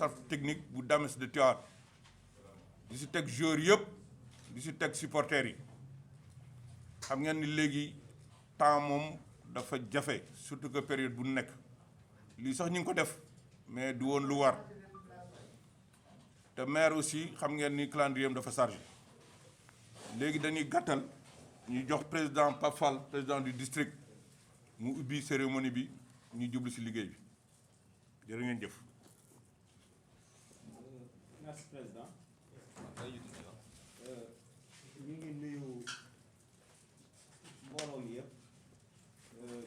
staff technique bu Dames de Tivaouane di si teg joueurs yëpp di si teg supporters yi xam ngeen ni léegi temps moom dafa jafe surtout que période bu nekk lii sax ñu ngi ko def mais du woon lu war te maire aussi xam ngeen ni calendrier am dafa chargé léegi dañuy gàttal ñu jox président Pape Fall président du district mu ubbi cérémonie bi ñu jublu si liggéey bi jërë ngeen jëf. Merci président. ñu ngi nuyu mbooloo mi yëpp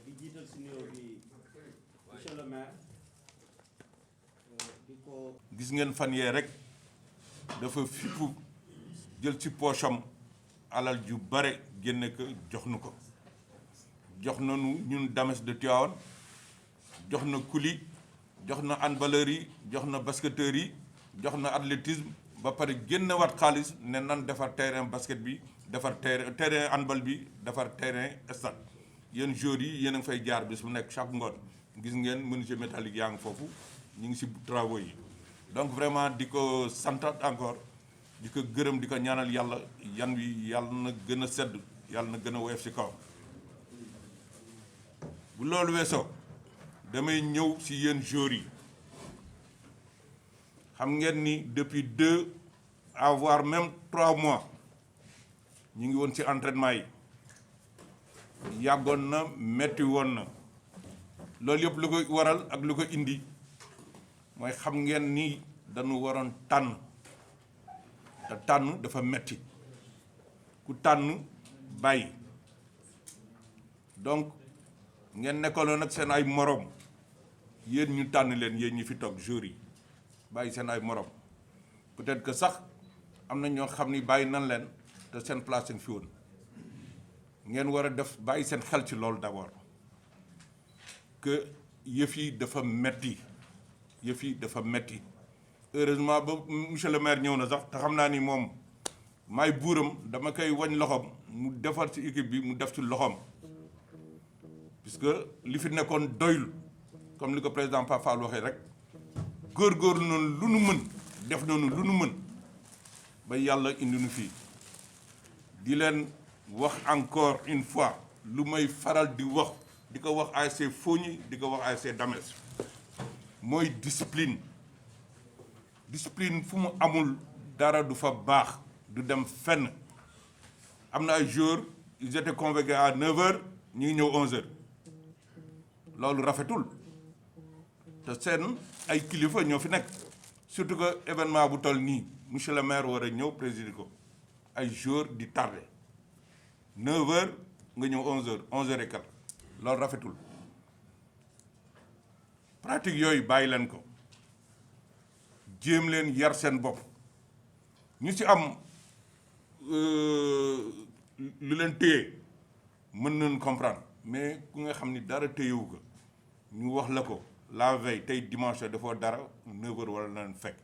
di jiital si nuyoo bi monsieur le maire di ko. gis ngeen fan yee rek dafa fippu jël ci poosam alal ju bare génne ko jox nu ko jox nañu ñun Dames de Tivaouane jox na kuli jox na handballeurs yi jox na basketteurs yi jox na athlétisme ba pare génn waat xaalis ne nan defar terrain basket bi defar terrain handball bi defar terrain stade yéen joueurs yi yéen a ngi fay jaar bis bu nekk chaque ngoon gis ngeen menuisier métallique yaa ngi foofu ñu ngi si travaux yi donc vraiment di ko santat encore di ko gërëm di ko ñaanal yàlla yan wi yàlla na gën a sedd yàlla na gën a woyof si kaw bu loolu weesoo damay ñëw si yéen joueurs yi xam ngeen ni depuis 2 voire même 3 mois ñu ngi woon ci entraînement yi yàggoon na metti woon na loolu yëpp lu ko waral ak lu ko indi mooy xam ngeen ni dañu waroon tànn te tànn dafa metti ku tànn bàyyi donc ngeen nekkaloon nag seen ay morom yéen ñu tànn leen yéen ñi fi toog joueurs yi bàyyi seen ay morom peut-être que sax am na ñoo xam ni bàyyi nan leen te seen place seen fi woon ngeen war a def bàyyi seen xel ci loolu d'abord que yëf yi dafa metti yëf yi dafa metti heureusement ba monsieur le maire ñëw na sax te xam naa ni moom maay buuram dama koy wañ loxoom mu defar ci équipe bi mu def ci loxoom puisque li fi nekkoon doyul comme li ko président Pape Fall waxee rek góorgóorlu noonu lu nu mën def noonu lu nu mën ba yàlla indi nu fii di leen wax encore une fois lu may faral di wax di ko wax ASC Fogny di ko wax ASC Dames mooy discipline fu mu amul dara du fa baax du dem fenn am na ay jours ils étaient convoqués à 9h ñu ngi ñëw 11h loolu rafetul te seen ay kilifa ñoo fi nekk surtout que événement bu toll nii monsieur le maire war a ñëw présider ko ay jours di tardé 9h nga ñëw 11h 11h et quelques loolu rafetul pratique yooyu bàyyi leen ko jéem leen yar seen bopp ñu ci am lu leen téye mën nañu comprendre mais ku nga xam ni dara téyewu ko ñu wax la ko la veille tey dimanche dafoo dara 9h wala na leen fekk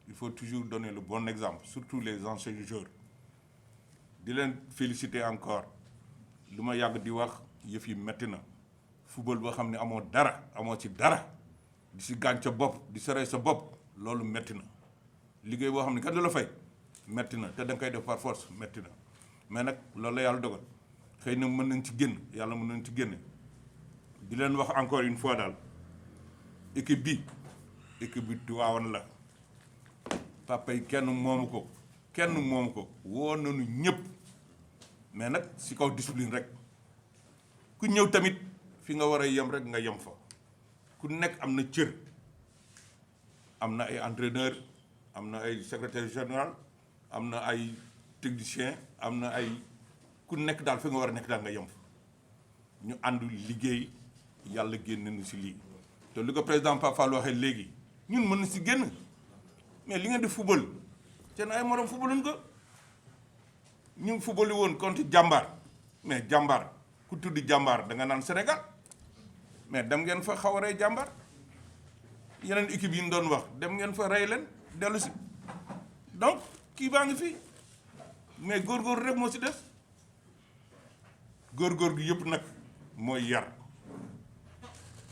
il faut toujours donner le bon exemple surtout les anciens joueurs di leen féliciter encore lu ma yàgg di wax yëf yi metti na football boo xam ne amoo dara amoo ci dara di si gaañ sa bopp di serey sa bopp loolu metti na liggéey boo xam ne kenn du la fay metti na te da nga koy def par force metti na mais nag loolu la yàlla dogal xëy na mën nañ ci génn yàlla mën nañ ci génne di leen wax encore une fois daal équipe bi Tivaouane la papa yi kenn moomu ko woo nañu ñëpp mais nag si kaw discipline rek ku ñëw tamit fi nga war a yem rek nga yem fa ku nekk am na cër am na ay entraîneur am na ay secrétaire général am na ay technicien am na ay ku nekk daal fi nga war a nekk daal nga yem fa ñu ànd liggéey yàlla génn nañu si lii te li ko président Pape Fall waxee léegi ñun mën na si génn mais li ngeen di football seen ay morom footballuñ ko ñu football yi woon contre jàmbaar mais jàmbaar ku tuddi jàmbaar da nga naan Sénégal mais dem ngeen fa xaw a rey jàmbaar yeneen équipe yi ñu doon wax dem ngeen fa rey leen dellu si donc kii baa ngi fi mais góorgóorlu rek moo si des góorgóor gi yëpp nag mooy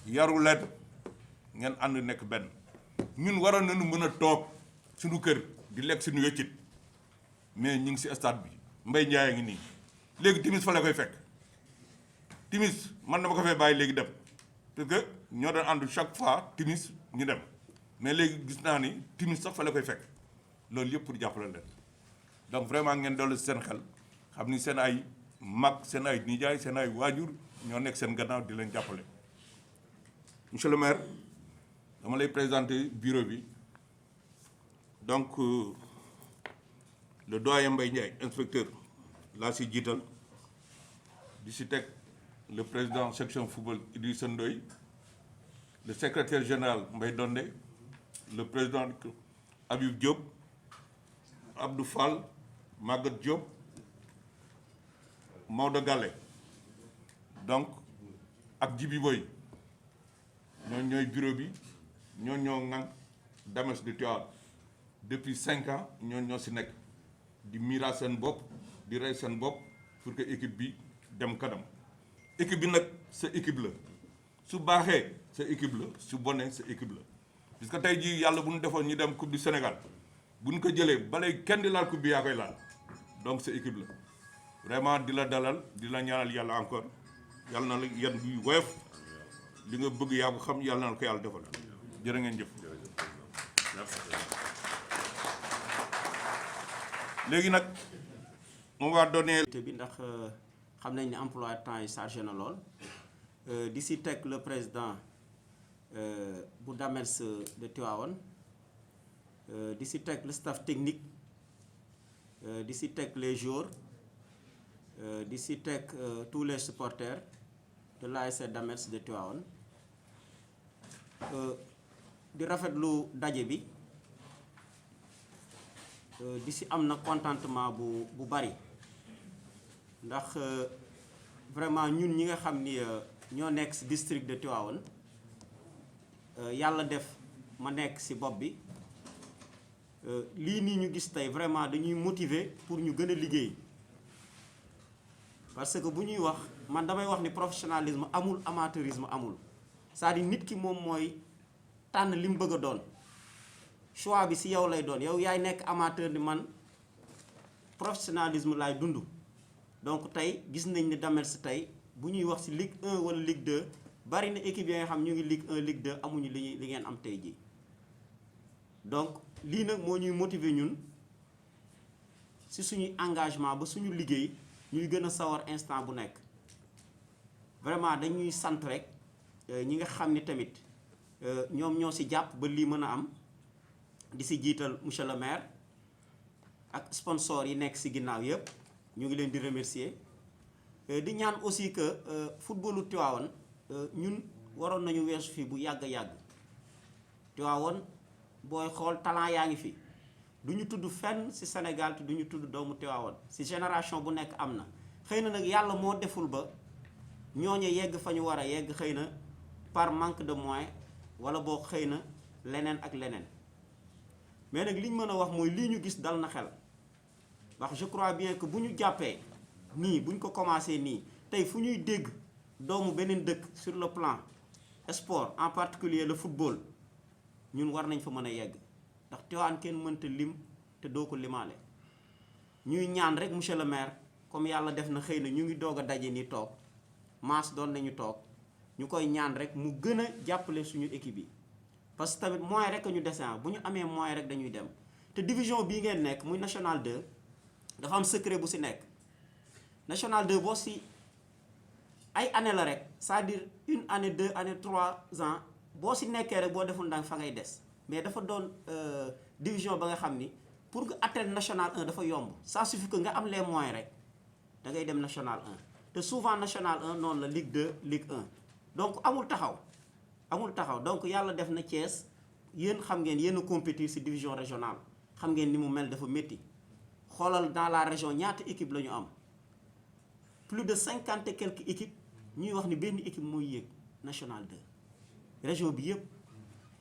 yaru leen ngeen ànd nekk benn ñun waroon nañu mën a toog suñu kër di lekk suñu wéccit mais ñu ngi si stade bi Mbaye Ndiaye ngi nii léegi timis fa la koy fekk timis man dama ko fay bàyyi léegi dem parce que ñoo doon ànd chaque fois timis ñu dem mais léegi gis naa ni timis sax fa la koy fekk loolu yëpp pour jàppale leen donc vraiment ngeen dolli seen xel xam ni seen ay mag seen ay nijaay seen ay waajur ñoo nekk seen gannaaw di leen jàppale. Monsieur le maire dama lay présenter bureau bi donc le doyen Mbaye Ndiaye inspecteur laa si jiital di si teg le président section football Idrissa Ndoye le secrétaire général Mbaye Donde le président Habib Diop Abdou Fall Maguette Diop Maodo Galle donc ak Djibi Boy ñoo ñooy bureau bi ñoo ŋànk Dames de Tivaouane depuis 5 ans ñoo si nekk di miira seen bopp di rey seen bopp pour que équipe bi dem kanam équipe bi nag sa équipe la su baaxee sa équipe la su bonee sa équipe la parce que tey jii yàlla bu ñu defoon ñu dem coupe du Sénégal bu ñu ko jëlee balay kenn di laal coupe bi yaa koy laal donc sa équipe la vraiment di la dalal di la ñaanal yàlla encore yàlla na la yan bi woyof li nga bëgg yaa ko xam yàlla na ko yàlla defal jërë ngeen jëf. léegi nag on va donner. bi ndax xam nañ ne emploi temps yi chargé na lool di si teg le président bu Damels de Tivaouane di si teg le staff technique di si teg les joueurs di si teg tous les supporters de l'ASC Damels de Tivaouane di rafetlu daje bi di si am na contentement bu bari ndax vraiment ñun ñi nga xam ni ñoo nekk si district de Tivaouane yàlla def ma nekk si bopp bi lii nii ñu gis tey vraiment dañuy motiver pour ñu gën a liggéey parce que bu ñuy wax man damay wax ni professionnalisme amul amateurisme amul c'est-à-dire nit ki moom mooy tànn li mu bëgg a doon choix bi si yow lay doon yow yaay nekk amateur ni man professionnalisme laay dund donc tey gis nañ ne Damels tey bu ñuy wax si Ligue 1 wala Ligue 2 bari na équipe yi nga xam ñu ngi Ligue 1 Ligue 2 amuñu li ngeen am tey jii donc lii nag moo ñuy motiver ñun si suñuy engagement ba suñu liggéey ñuy gën a sawar instant bu nekk vraiment dañuy sant rek ñi nga xam ni tamit ñoom ñoo si jàpp ba lii mën a am di si jiital monsieur le maire ak sponsor yi nekk si ginnaaw yëpp ñu ngi leen di remercier di ñaan aussi que footballu Tivaouane ñun waroon nañu weesu fii bu yàgg Tivaouane booy xool talent yaa ngi fi du ñu tudd fenn si Sénégal te du ñu tudd doomu Tivaouane si génération bu nekk am na xëy na nag yàlla moo deful ba ñooñu yegg fa ñu war a yegg xëy na par manque de moyens wala boo xëy na leneen ak leneen mais nag li ñu mën a wax mooy lii ñu gis dal na xel ndax je crois bien que bu ñu jàppee nii bu ñu ko commencé nii tey fu ñuy dégg doomu beneen dëkk sur le plan sport en particulier le football ñun war nañ fa mën a yegg ndax Tivaouane kenn mënta lim te doo ko limaale ñuy ñaan rek monsieur le maire comme yàlla def na xëy na ñu ngi doog a daje ni toog maas doon nañu toog ñu koy ñaan rek mu gën a jàppale suñu équipe yi parce que tamit moyen rek ñu dese bu ñu amee moyen rek dañuy dem te division bii ngeen nekk muy national 2 dafa am secret bu si nekk national 2 boo si ay année la rek c'est-à-dire 1 année 2 année 3 ans boo si nekkee rek boo deful ndànk fa ngay des mais dafa doon division ba nga xam ni pour nga atteindre national 1 dafa yomb ça suffit que nga am les moyens rek da ngay dem national 1 te souvent national 1 noonu la Ligue 2 Ligue 1 donc amul taxaw donc yàlla def na Thiès yéen xam ngeen yéen a compétir ci division régionale xam ngeen ni mu mel dafa métti xoolal dans la région ñaata équipe la ñu am plus de 50 et quelques équipes ñuy wax ni benn équipe mooy yéeg national 2 région bi yëpp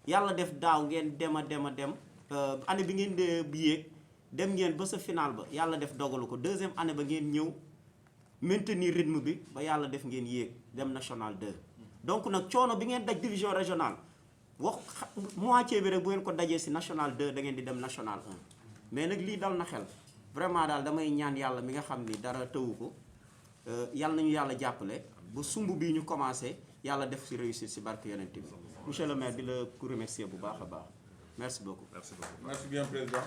yàlla def daaw ngeen dem année bi ngeen bi yéeg dem ngeen ba sa final ba yàlla def dogalu ko deuxième année ba ngeen ñëw maintenir rythme bi ba yàlla def ngeen yéeg dem national 2 donc nag coono bi ngeen daj division régionale wax moitié bi rek bu ngeen ko dajee si national 2 da ngeen di dem national 1 mais nag lii dal na xel vraiment daal damay ñaan yàlla mi nga xam ni dara tëwu ko yàlla nañu yàlla jàppale ba sumb bii ñu commencé yàlla def si réussir si barke yonent bi monsieur le maire di la ko remercier bu baax a baax merci beaucoup. merci bien président.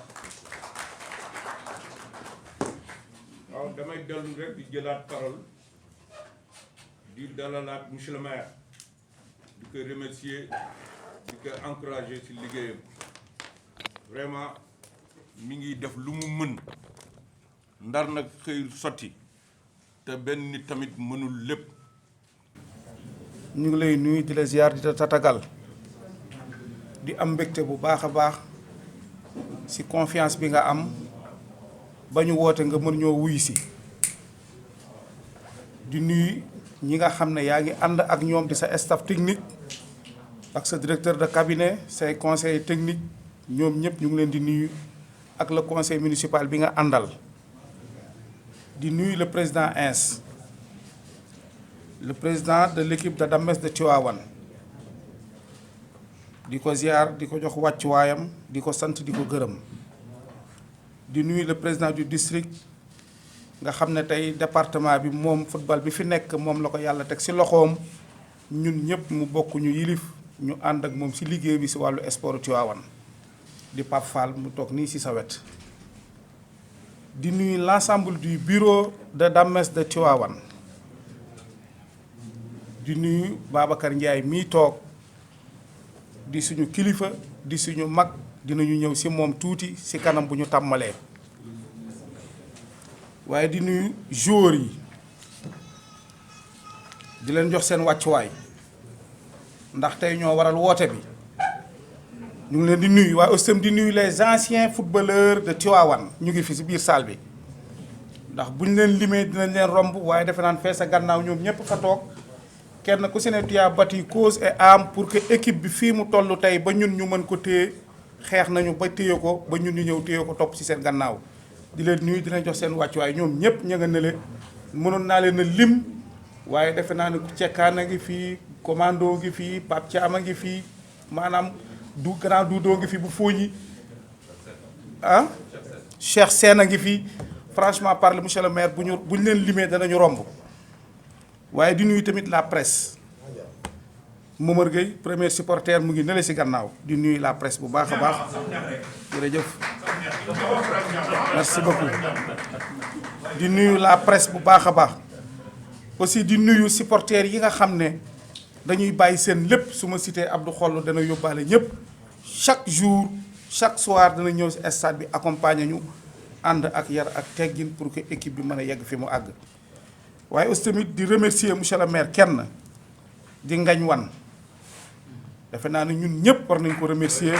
waaw damay dellu rek di jëlaat parole di dalalaat monsieur le maire di ko remercier di ko encourager ci liggéeyam vraiment mi ngi def lu mu mën ndar nag xëy sotti te benn nit tamit mënul lépp. ñu ngi lay nuyu di la ziar di la tatagal di am mbégte bu baax a baax ci confiance bi nga am ba ñu woote nga mën ñoo wuyu si di nuyu ñi nga xam ne yaa ngi ànd ak ñoom di sa staff technique ak sa directeur de cabinet say conseil technique ñoom ñëpp ñu ngi leen di nuyu ak le conseil municipal bi nga àndal di nuyu le président Ins le président de l'équipe de Dames de Tivaouane di ko ziar di ko jox wàccuwaayam di ko sant di ko gërëm di nuyu le président du district nga xam ne tey département bi moom football bi fi nekk moom la ko yàlla teg ci loxoom ñun ñëpp mu bokk ñu yilif ñu ànd ak moom ci liggéey bi ci wàllu sport Tivaouane di Pape Fall mu toog nii ci sa wet di nuyu l'ensemble du bureau de Dames de Tivaouane di nuyu Babacar Ndiaye mii toog di suñu kilifa di suñu mag dinañu ñëw ci moom tuuti ci kanam bu ñu tàmmalee waaye di nuyu joueurs yi di leen jox seen wàccuwaay ndax tey ñoo waral woote bi ñu ngi leen di nuyu waaye aussi di nuyu les anciens footballeurs de Tivaouane ñu ngi fi ci biir salle bi ndax bu ñu leen limee dinañ leen romb waaye defe naan fee sa gannaaw ñoom ñëpp fa toog kenn ku si ne tu as bâti cause et âme pour que équipe bi fii mu toll tey ba ñun ñu mën ko téye xeex nañu ba téye ko ba ñun ñu ñëw téye ko topp ci seen gannaaw di leen nuyu dina jox seen wàccuwaay ñoom ñëpp ña nga ne le mënoon naa leen a lim waaye defe naa ne Cekkaan a ngi fii commando ngi fii Pape Thiam a ngi fii maanaam du grand Doudou ngi fi bu Fooñi ah Cheikh Sène a ngi fii franchement parler monsieur le maire bu ñu leen limee danañu romb waaye di nuyu tamit la presse Momar Gueye premier supporter mu ngi nele ci gannaaw di nuyu la presse bu baax a baax jërëjëf merci beaucoup di nuyu la presse bu baax a baax aussi di nuyu supporters yi nga xam ne dañuy bàyyi seen lépp su ma cité Abdou Xoll dana yóbbaale ñëpp chaque jour chaque soir dana ñëw ci stade bi accompagner ñu ànd ak yar ak teggin pour que équipe bi mën a yegg fi mu àgg waaye aussi tamit di remercier monsieur le maire kenn di Ngañ Wan defe naa ne ñun ñëpp war nañ ko remercier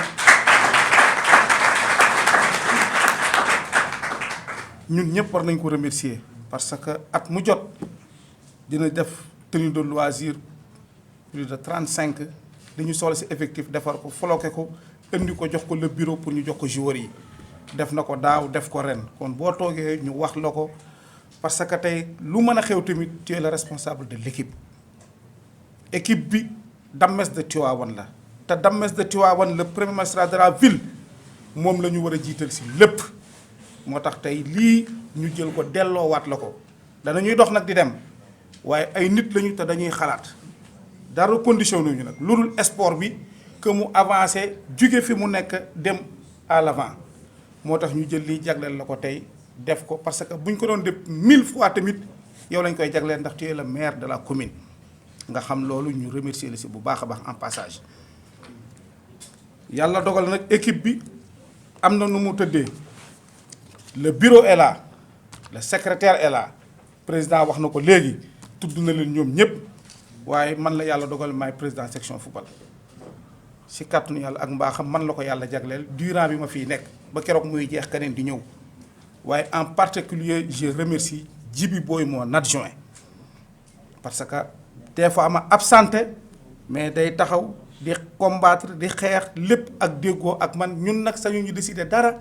ñun ñëpp war nañ ko remercier parce que at mu jot dina def tenue de loisir plus de 35 li ñu soxla ci effectif defar ko floqué ko indi ko jox ko le bureau pour ñu jox ko joueurs yi def na ko daaw def ko ren kon boo toogee ñu wax la ko parce que tey lu mën a xew tamit tu es le responsable de l'équipe équipe bi Dames de Tivaouane la te Dames de Tivaouane le premier magistrat de la ville moom la ñu war a jiital ci lépp moo tax tey lii ñu jël ko delloowaat la ko danañuy dox nag di dem waaye ay nit lañu te dañuy xalaat dara condition nañu nag lu dul sport bi que mu avancé jóge fi mu nekk dem à l'avant moo tax ñu jël lii jagleel la ko tey def ko parce que bu ñu ko doon def 1000 fois tamit yow lañ koy jagleel ndax tu es le maire de la commune nga xam loolu ñu remercier la ci bu baax a baax en passage yàlla dogal nag équipe bi am na nu mu tëddee le bureau est là le secrétaire est là président wax na ko léegi tudd na leen ñoom ñëpp waaye man la yàlla dogal maay président section football ci kàttanu yàlla ak mbaaxam man la ko yàlla jagleel durant bi ma fiy nekk ba keroog muy jeex keneen di ñëw waaye en particulier je remercie Djibi Boy mon adjoint parce que des fois ma absenté mais day taxaw di combattre di xeex lépp ak déggoo ak man ñun nag sañu ñu décider dara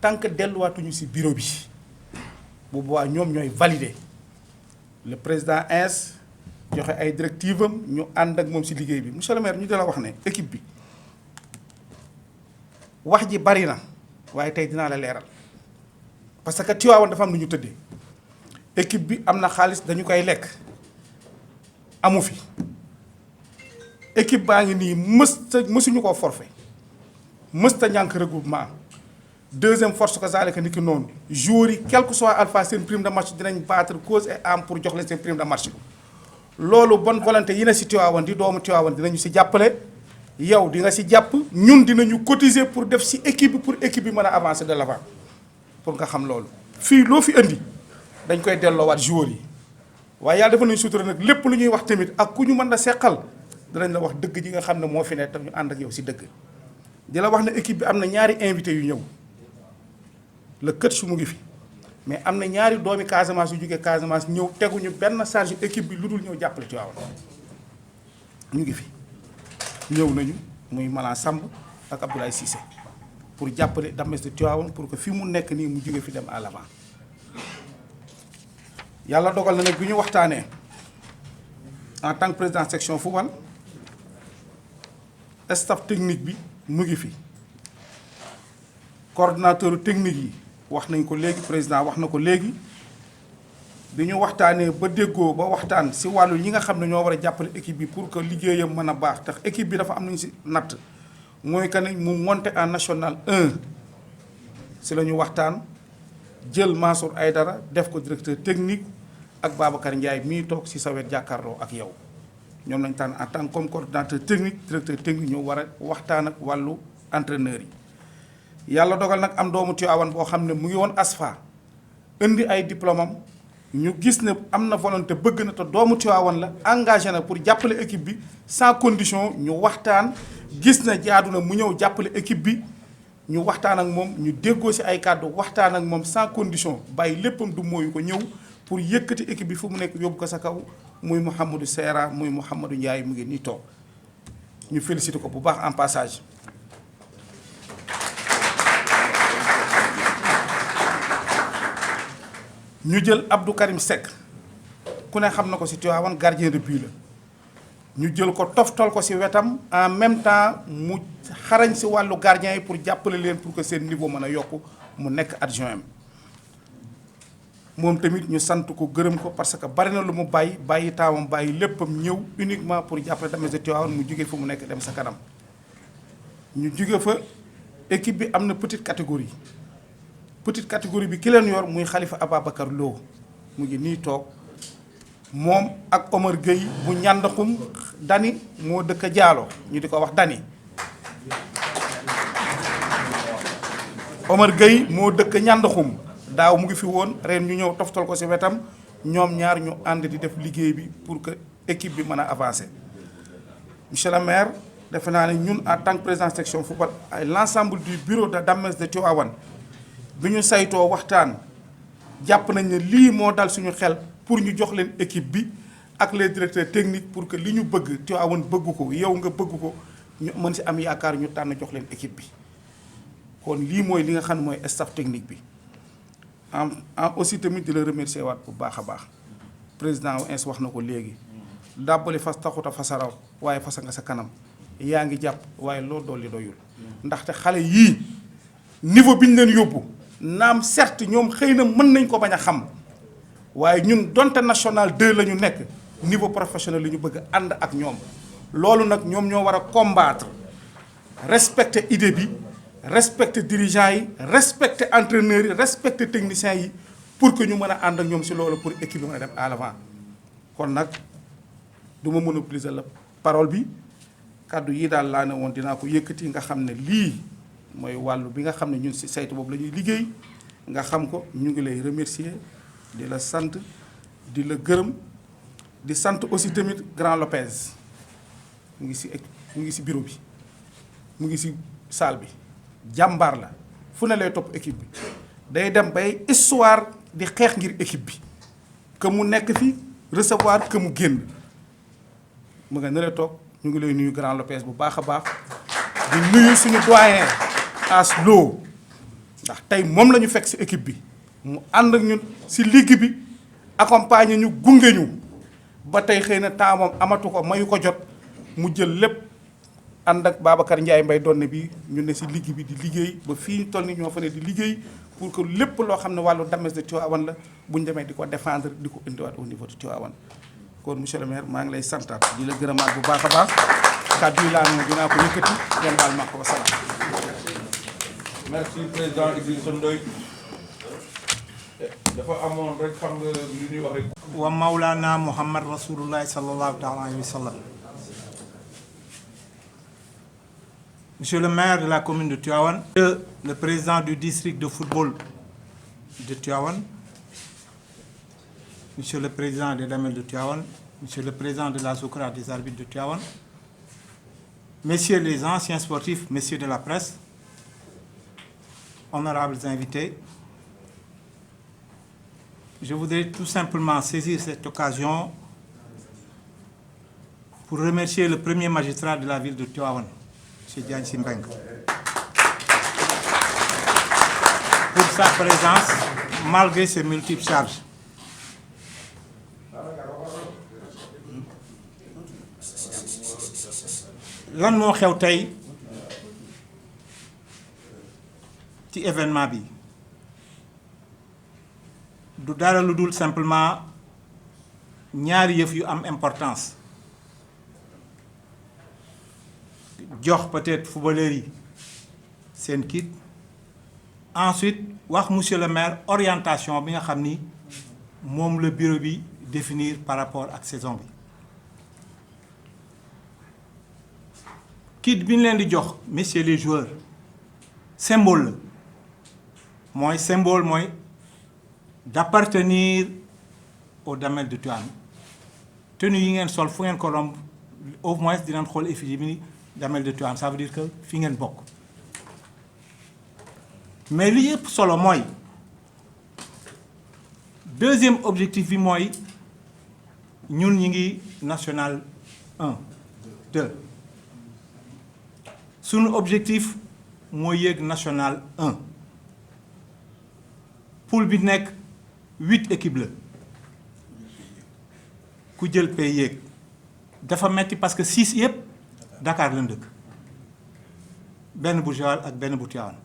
tant que delluwaatuñu ci bureau bi bu boobaa ñoom ñooy valider le président Ins joxe ay directives am ñu ànd ak moom ci liggéey bi monsieur le maire ñu di la wax ne équipe bi wax ji bari na waaye tey dinaa la leeral parce que Tivaouane dafa am lu ñu tëddee équipe bi am na xaalis dañu koy lekk amu fi équipe baa ngi nii mësuñu koo forfait mësta ñànk regroupement deuxième force que zalika ni ki noonu joueurs yi quel que soit alpha seen prime de match dinañ battre cause et âme pour jox leen seen prime de match loolu bonne volonté yi na si Tivaouane di doomu Tivaouane dinañu si jàppale yow di nga si jàpp ñun dinañu cotiser pour def si équipe bi pour équipe bi mën a avancer de l'avant pour nga xam loolu fii loo fi indi dañ koy delloowaat joueurs yi waaye yàlla dafa nañu sutura nag lépp lu ñuy wax tamit ak ku ñu mën a seqal danañ la wax dëgg ji nga xam ne moo fi ne tam ñu ànd ak yow si dëgg di la wax ne équipe bi am na ñaari invité yu ñëw le coach su mu ngi fi mais am na ñaari doomi Casamance yu jógee Casamance ñëw teguñu benn charge équipe bi lu dul ñëw jàppale Tivaouane ñu ngi fi ñëw nañu muy Malang Samb ak Abdoulaye Cissé pour jàppale Damels de Tivaouane pour que fi mu nekk nii mu jóge fi dem à l'avant yàlla dogal na nag bi ñu waxtaanee en tant que président section football staff technique bi mu ngi fi coordonnateur technique yi wax nañ ko léegi président wax na ko léegi bi ñu waxtaanee ba déggoo ba waxtaan si wàllu ñi nga xam ne ñoo war a jàppale équipe bi pour que liggéeyam mën a baax tax équipe bi dafa am nañu si natt mooy que ne mu monter en national 1 si la ñu waxtaan jël Mansour Aydara def ko directeur technique ak Babacar Ndiaye mii toog si sa wet jàkkaarloo ak yow ñoom lañ tànn en tant que comme coordonnateur technique directeur technique ñu war a waxtaan ak wàllu entraîneur yi yàlla dogal nag am doomu Tivaouane boo xam ne mu ngi woon ASFA indi ay diplôme am ñu gis ne am na volonté bëgg na te doomu Tivaouane la engagé na pour jàppale équipe bi sans condition ñu waxtaan gis na jaadu na mu ñëw jàppale équipe bi ñu waxtaan ak moom ñu déggoo si ay kàddu waxtaan ak moom sans condition bàyyi léppam du mooyu ko ñëw pour yëkkati équipe bi fu mu nekk yóbbu ko sa kaw muy Mouhamadou Serra muy Mouhamadou Ndiaye mu ngi nii toog ñu félicité ko bu baax en passage. ñu jël Abdou Karim Seck ku ne xam na ko si Tivaouane gardien de but la ñu jël ko toftal ko si wetam en même temps mu xarañ si wàllu gardien yi pour jàppale leen pour que seen niveau mën a yokku mu nekk adjoint moom tamit ñu sant ko gërëm ko parce que bari na lu mu bàyyi taawam bàyyi léppam ñëw uniquement pour jàppale Damels de Tivaouane mu jóge fu mu nekk dem sa kanam ñu jóge fa équipe bi am na petite catégorie bi ki leen yor muy Khalifa Ababacar Lo mu ngi nii toog moom ak Omar Gueye bu ñàndaxum Dani moo dëkk Diallo ñu di ko wax Dani Omar Gueye moo dëkk ñàndaxum daaw mu ngi fi woon ren ñu ñëw toftal ko ci wetam ñoom ñaar ñu ànd di def liggéey bi pour que équipe bi mën a avancer monsieur le maire defe naa ne ñun en tant que président section football ay l'ensemble du bureau de Damels de Tivaouane bi ñu saytoo waxtaan jàpp nañ ne lii moo dal suñu xel pour ñu jox leen équipe bi ak les directeurs techniques pour que li ñu bëgg Tivaouane bëgg ko yow nga bëgg ko ñu mën ci am yaakaar ñu tànn jox leen équipe bi kon lii mooy li nga xam ne mooy staff technique bi en aussi tamit di la remercier waat bu baax a baax président wu ins wax na ko léegi dàbbali fas taxuta fasaraw waaye fasa nga sa kanam yaa ngi jàpp waaye loolu dolli doyul ndaxte xale yii niveau bi ñu leen yóbbu naam certes ñoom xëy na mën nañ ko bañ a xam waaye ñun donte national 2 la ñu nekk niveau professionnel li ñu bëgg ànd ak ñoom loolu nag ñoom ñoo war a combattre respecter idée bi respecter dirigeants yi respecter entraîneurs yi respecter techniciens yi pour que ñu mën a ànd ak ñoom ci loolu pour équipe bi mën a dem à l'avant kon nag du ma monopoliser la parole bi kàddu yi daal laa ne woon dinaa ko yëkkati nga xam ne lii mooy wàllu bi nga xam ne ñun ci saytu boobu la ñuy liggéey nga xam ko ñu ngi lay remercier di la sant di la gërëm di sant aussi tamit Grand Lopez mu ngi ci bureau bi mu ngi ci salle bi jàmbaar la fu ne lay topp équipe bi day dem bay histoire di xeex ngir équipe bi que mu nekk fi recevoir que mu génn mu nga ne lay toog ñu ngi lay nuyu Grand Lopez bu baax a baax di nuyu suñu doyen As Lo ndax tey moom la ñu fekk ci équipe bi mu ànd ak ñun ci ligue bi accompagner ñu gunge ñu ba tey xëy na temps moom amatu ko mayu ko jot mu jël lépp ànd ak Babacar Ndiaye Mbaye donne bi ñu ne si liggéey bi di liggéey ba fii toll ni ñoo fa ne di liggéey pour que lépp loo xam ne wàllu Dames de Tivaouane la bu ñu demee di ko défendre di ko indiwaat au niveau de Tivaouane. kon monsieur le maire maa ngi lay santaat di la gërëmaat bu baax a baax kàddu yi laa ne dinaa ko yëkkati ngeen baal ma ko wa salaam. merci président Idrissa Ndoye dafa amoon rek xam nga li ñuy wax rek. wa Maulana Muhammad Rasulullah sallallahu alayhi wa sallam. Monsieur le maire de la commune de Tivaouane, le président du district de football de Tivaouane, Monsieur le président des Damel de Tivaouane, Monsieur le président de la Zoukra des arbitres de Tivaouane, Messieurs les anciens sportifs, Messieurs de la presse, honorables invités, je voudrais tout simplement saisir cette occasion pour remercier le premier magistrat de la ville de Tivaouane, M. Diagne Sy Mbengue, pour sa présence malgré ses multiples charges. Lan moo xew tey ci événement bi du dara lu dul simplement ñaari yëf yu am importance jox peut-être footballeurs yi seen kit ensuite wax monsieur le maire orientation bi nga xam ni moom le bureau bi définir par rapport ak saison bi kit bi ñu leen di jox messieurs les joueurs symbole la mooy symbole mooy d'appartenir au Damel de Tivaouane tenue yi ngeen sol fu ngeen ko romb au moins dinañ xool effigie bi ni Damel de Tivaouane ça veut dire que fi ngeen bokk mais li yëpp solo mooy deuxième objectif bi mooy ñun ñi ngi national 1 2 sunu objectif mooy yéeg national 1 poule bi nekk 8 équipes la ku jël pay yéeg dafa metti parce que 6 yëpp Dakar lañ dëkk benn bu Joal ak benn bu Tivaouane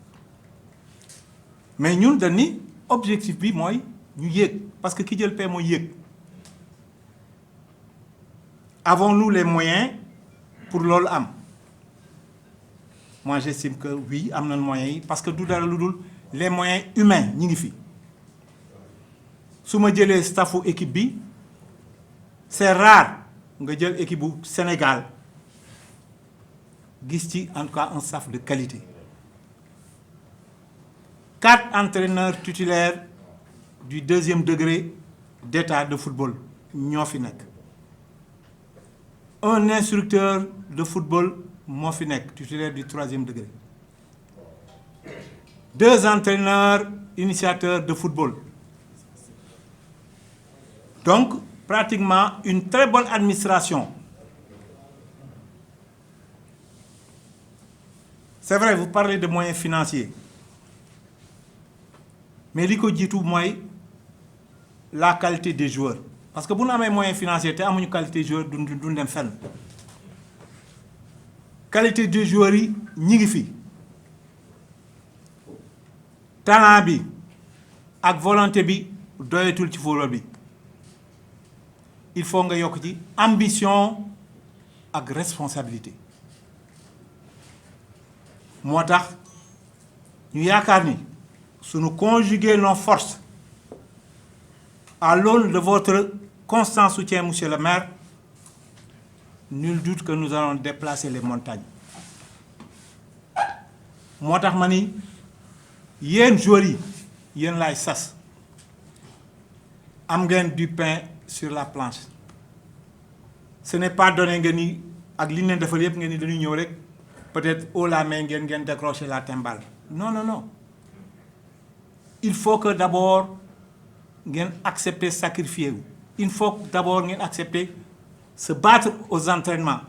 mais ñun dañ ni objectif bi mooy ñu yéeg parce que ki jël pay mooy yéeg avons-nous les moyens pour loolu am moi j'estime que oui am nañ moyens yi parce que du dara lu dul les moyens humains ñi ngi fi su ma jëlee staffu équipe bi c'est rare nga jël équipe bu Sénégal gis ci en tout cas un staff de qualité 4 entraîneurs titulaires du 2e degré d'état de football ñoo fi nekk un instructeur de football moo fi nekk titulaire du 3e degré 2 entraîneurs initiateurs de football donc pratiquement une très bonne administration c'est vrai vous parlez de moyens financiers mais li ko jiitu mooy la qualité des joueurs parce que bu ñu amee moyens financiers te amuñu qualité joueur du dem fenn qualité des joueurs yi ñi ngi fi talent bi ak volonté bi doyatul ci football bi il faut nga yokk ci ambition ak responsabilité moo tax ñu yaakaar ni suñu conjuguer nos forces à l'aune de votre constant soutien monsieur le maire nul doute que nous allons déplacer les montagnes moo tax ma ni yéen joueurs yi yéen laay sas am ngeen du pain sur la planche ce n'est pas donné ngeen ni ak li ñu leen defal yëpp ngeen ni dañuy ñëw rek peut-être haut la main ngeen décrocher la timbale non non non il faut que d'abord ngeen accepter sacrifier wu il faut que d'abord ngeen accepter se battre aux entraînements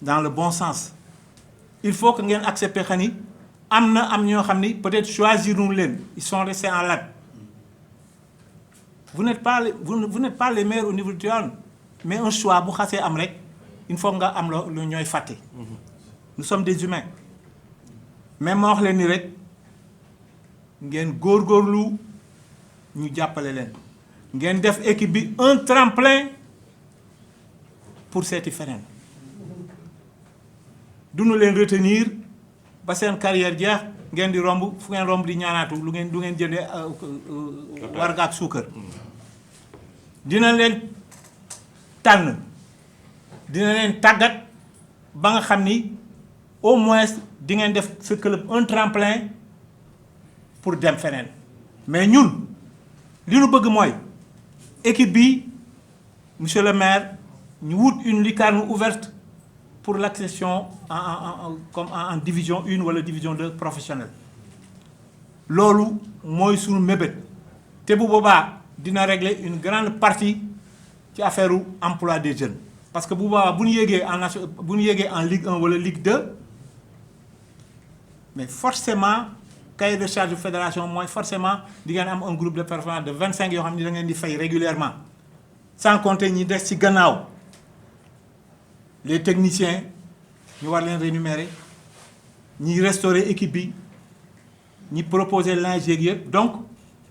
dans le bon sens il faut que ngeen accepter xam ni am ñoo xam ni peut-être choisir nu leen ils sont restés en rade vous n'êtes pas les meilleurs au niveau du Tivaouane mais un choix bu xasee am rek il faut nga am lu ñooy fàtte nous sommes des humains mais ma wax leen ni rek ngeen góorgóorlu ñu jàppale leen ngeen def équipe bi un tremplin pour seeti feneen duñu leen retenir ba seen carrière jeex ngeen di romb fu ngeen romb di ñaanaatu lu ngeen jëndee warga ak suukar dina leen tànn dina leen tàggat ba nga xam ni au moins di ngeen def ce club un tremplin pour dem feneen mais ñun li ñu bëgg mooy équipe bi monsieur le maire ñu wut une lucarne ouverte pour l'accession en division 1 wala division 2 professionnelle loolu mooy suñu mébét te bu boobaa dina régler une grande partie ci affaire emploi des jeunes parce que bu boobaa bu ñu yéegee en Ligue 1 wala Ligue 2 mais forcément cahier de charge de fédération mooy forcément di ngeen am un groupe de performance de 25 yoo xam ne da ngeen di fay régulièrement sans compter ñi des ci gannaaw les techniciens ñu war leen rémunérer ñi restaurer équipe bi ñi proposer linge yeeg yëpp donc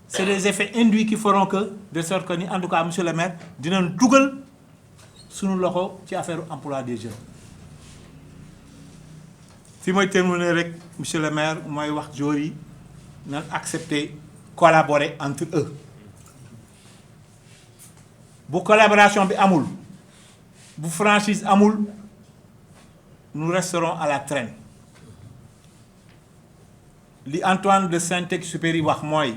c'est des effets induits qui feront que de sorte que ni en tout cas monsieur le maire dinañ dugal suñu loxo ci affaire emploi des jeunes. fi mooy terminer rek monsieur le maire mooy wax joueurs yi nañ accepter collaborer entre eux bu collaboration bi amul bu franchise amul nous resterons à la traîne li Antoine de Saint-Exupéry wax mooy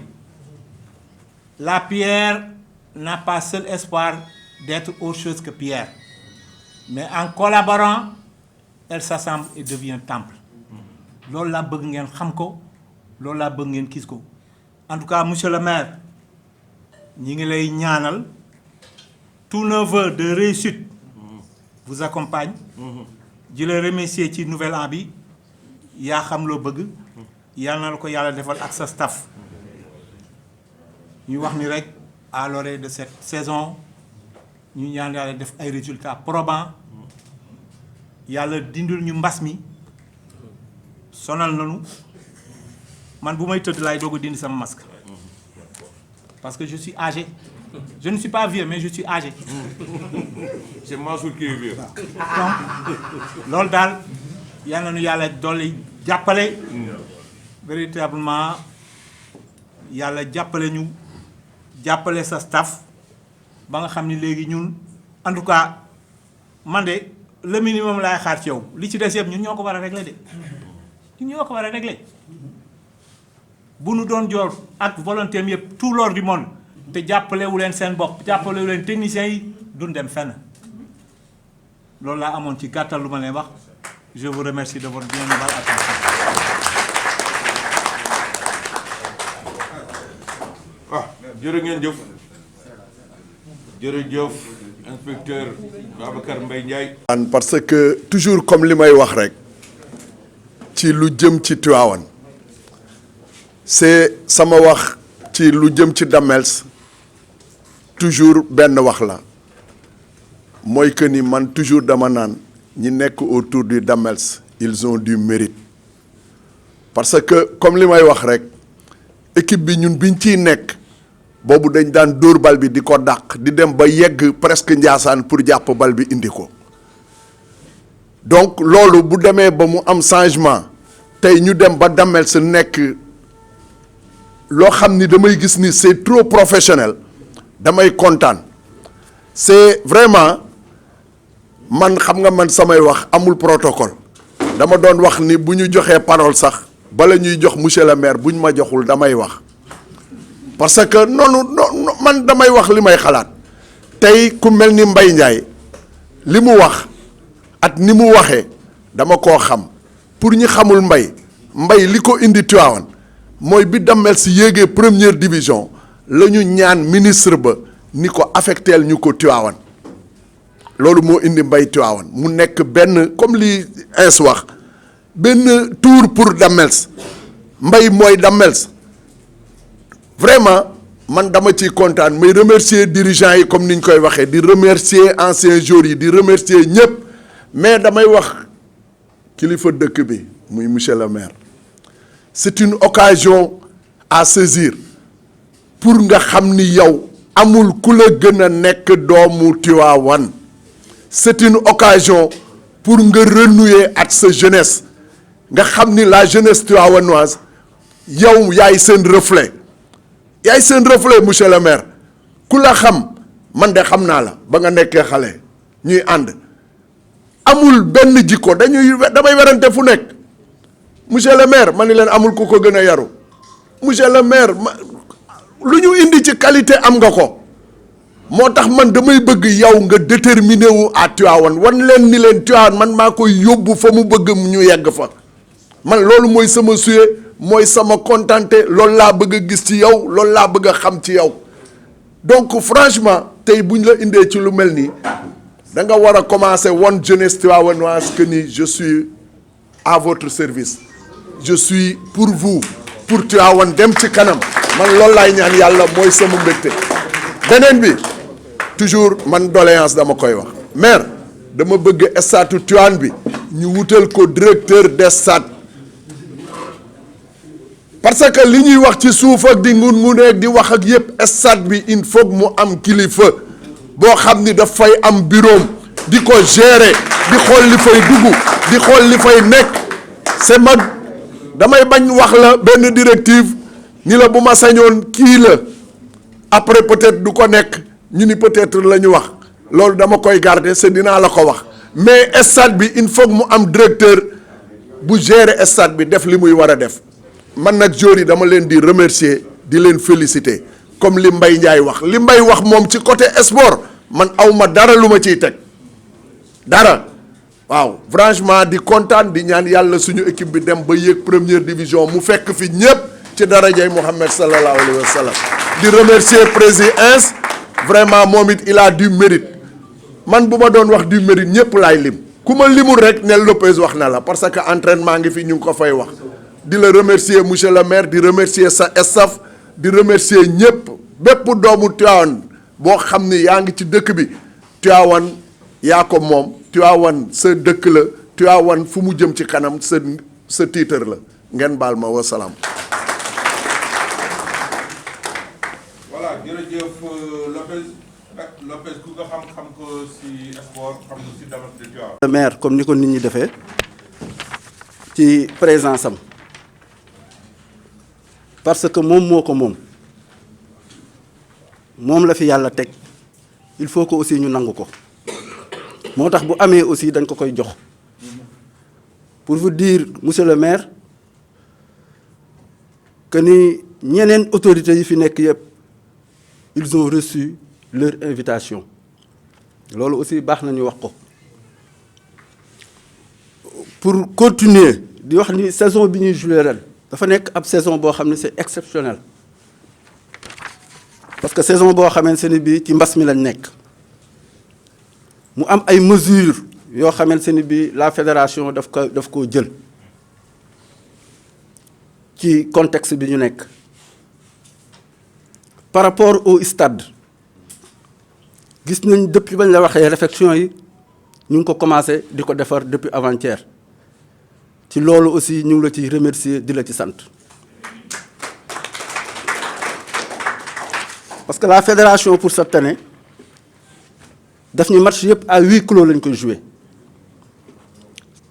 la pierre n'a pas seul espoir d'être autre chose que pierre mais en collaborant elle s'assemble et devient temple loolu laa bëgg ngeen xam ko loolu laa bëgg ngeen gis ko en tout cas monsieur le maire ñi ngi lay ñaanal tous nos vœux de réussite vous accompagne di la remercier ci nouvel an bi yaa xam loo bëgg yàlla na la ko yàlla defal ak sa staff ñu wax ni rek à l'orée de cette saison ñu ñaan yàlla def ay résultats probants yàlla dindul ñu mbas mi sonal nañu man bu may tëdd laay doog a dindi sama masque parce que je suis âgé je ne suis pas vieux mais je suis âgé. C'est Mansour qui est vieux. donc loolu daal yal na nu yàlla dolli jàppale. véritablement yàlla jàppale ñu jàppale sa staff ba nga xam ni léegi ñun en tout cas man de le minimum laay xaar ci yow li ci des yëpp ñun ñoo ko war a régler de ñun ñoo ko war a régler bu nu doon joor ak volonté am yëpp tout l'or du monde te jàppalewu leen seen bopp jàppalewu leen techniciens yi duñ dem fenn loolu laa amoon ci gàttal lu ma leen wax je vous remercie de votre bien aimable attention. jërë ngeen jëf jërëjëf inspecteur Babacar Mbaye Ndiaye. parce que toujours comme li may wax rek ci lu jëm ci Tivaouane c'est sama wax ci lu jëm ci Damels toujours benn wax la mooy que ni man toujours dama naan ñi nekk autour du Damels ils ont du mérite parce que comme li may wax rek équipe bi ñun biñ ciy nekk boobu dañ daan dóor bal bi di ko dàq di dem ba yegg presque Njaasaan pour jàpp bal bi indi ko donc loolu bu demee ba mu am changement tey ñu dem ba Damels nekk loo xam ni damay gis ni c'est trop professionnel damay kontaan c'est vraiment man xam nga man samay wax amul protocole dama doon wax ni bu ñu joxee parole sax bala ñuy jox monsieur le maire bu ñu ma joxul damay wax parce que noonu man damay wax li may xalaat tey ku mel ni Mbaye Ndiaye li mu wax at ni mu waxee dama koo xam pour ñi xamul Mbaye li ko indi Tivaouane mooy bi Damels yéegee première division la ñu ñaan ministre ba ni ko affecteel ñu ko Tivaouane loolu moo indi Mbaye Tivaouane mu nekk benn comme li ins wax benn tour pour Damels Mbaye mooy Damels vraiment man dama ciy kontaan may remercier dirigeants yi comme ni ñu koy waxee di remercier anciens joueurs yi di remercier ñëpp mais damay wax kilifa dëkk bi muy monsieur le maire c'est une occasion à saisir pour nga xam ni yow amul ku la gën a nekk doomu Tivaouane. C'est une occasion pour nga renouer ak sa jeunesse nga xam ni la jeunesse tivaouanoise yow yaay seen reflet monsieur le maire ku la xam man de xam naa la ba nga nekkee xale ñuy ànd amul benn jikko damay werante fu nekk monsieur le maire ma ni leen amul ku ko gën a yaru monsieur le maire lu ñu indi ci qualité am nga ko moo tax man damay bëgg yow nga déterminé wu à Tivaouane wan leen ni leen Tivaouane man maa koy yóbbu fa mu bëgg ñu yegg fa man loolu mooy sama suye mooy sama contenté loolu laa bëgg a gis ci yow loolu laa bëgg a xam ci yow donc franchement tey bu ñu la indee ci lu mel nii da nga war a commencer won jeunesse tivaouanoise que ni je suis à votre service je suis pour vous pour Tivaouane dem ci kanam man loolu laay ñaan yàlla mooy sama mbégte beneen bi toujours man doléance dama koy wax maire dama bëgg stade Tivaouane bi ñu wutal ko directeur des stades parce que li ñuy wax ci suuf ak di ngun-nguneeg di wax ak yépp stade bi il faut mu am kilifa boo xam ni daf fay am bureau di ko gérer di xool li fay dugg di xool li fay nekk c'est ma damay bañ wax la benn directive ni la bu ma sañoon kii la après peut-être du ko nekk ñu ni peut-être la ñu wax loolu dama koy garder c'est dinaa la ko wax mais stade bi il faut mu am directeur bu gérer stade bi def li muy war a def man nag joueurs yi dama leen di remercier di leen féliciter comme li Mbaye Ndiaye wax li Mbaye wax moom ci côté sport man awma dara lu ma ciy teg dara waaw franchement di kontaan di ñaan yàlla suñu équipe bi dem ba yéeg première division mu fekk fi ñépp ci darajay Mohamed sallallahu alayhi wa sallam di remercier président vraiment moom it il a du mérite man bu ma doon wax du mérite ñépp laay lim ku ma limul rek Nel Lopez wax na la parce que entraînement ngi fi ñu ngi ko fay wax di la remercier monsieur le maire di remercier sa staff di remercier ñépp bépp doomu Tivaouane boo xam ni yaa ngi ci dëkk bi Tivaouane yaa ko moom Tivaouane sa dëkk la Tivaouane fu mu jëm ci kanam sa titre la ngeen baal ma wa salaam. voilà jërëjëf Lopez ku nga xam ko ci sport xam ko ci domaine de Tivaouane. le maire comme ni ko nit ñi defee ci présence am parce que moom moo ko moom la fi yàlla teg il faut que aussi ñu nangu ko moo tax bu amee aussi dañ ko koy jox pour vous dire monsieur le maire que ni ñeneen autorités yi fi nekk yëpp ils ont reçu leur invitation loolu aussi baax na ñu wax ko pour continuer di wax ni saison bi ñuy jouer ren dafa nekk ab saison boo xam ne c'est exceptionnel parce que saison boo xamante ne bii ci mbas mi lañ nekk mu am ay mesures yoo xamante ne bii la fédération daf koo jël ci contexte bi ñu nekk par rapport au stade gis nañ depuis bañ la waxee réflexion yi ñu ngi ko commencé di ko defar depuis avant-hier ci loolu aussi ñu ngi la ci remercier di la ci sant parce que la fédération pour cette année daf ñu match yëpp à huis clos lañ koy jouer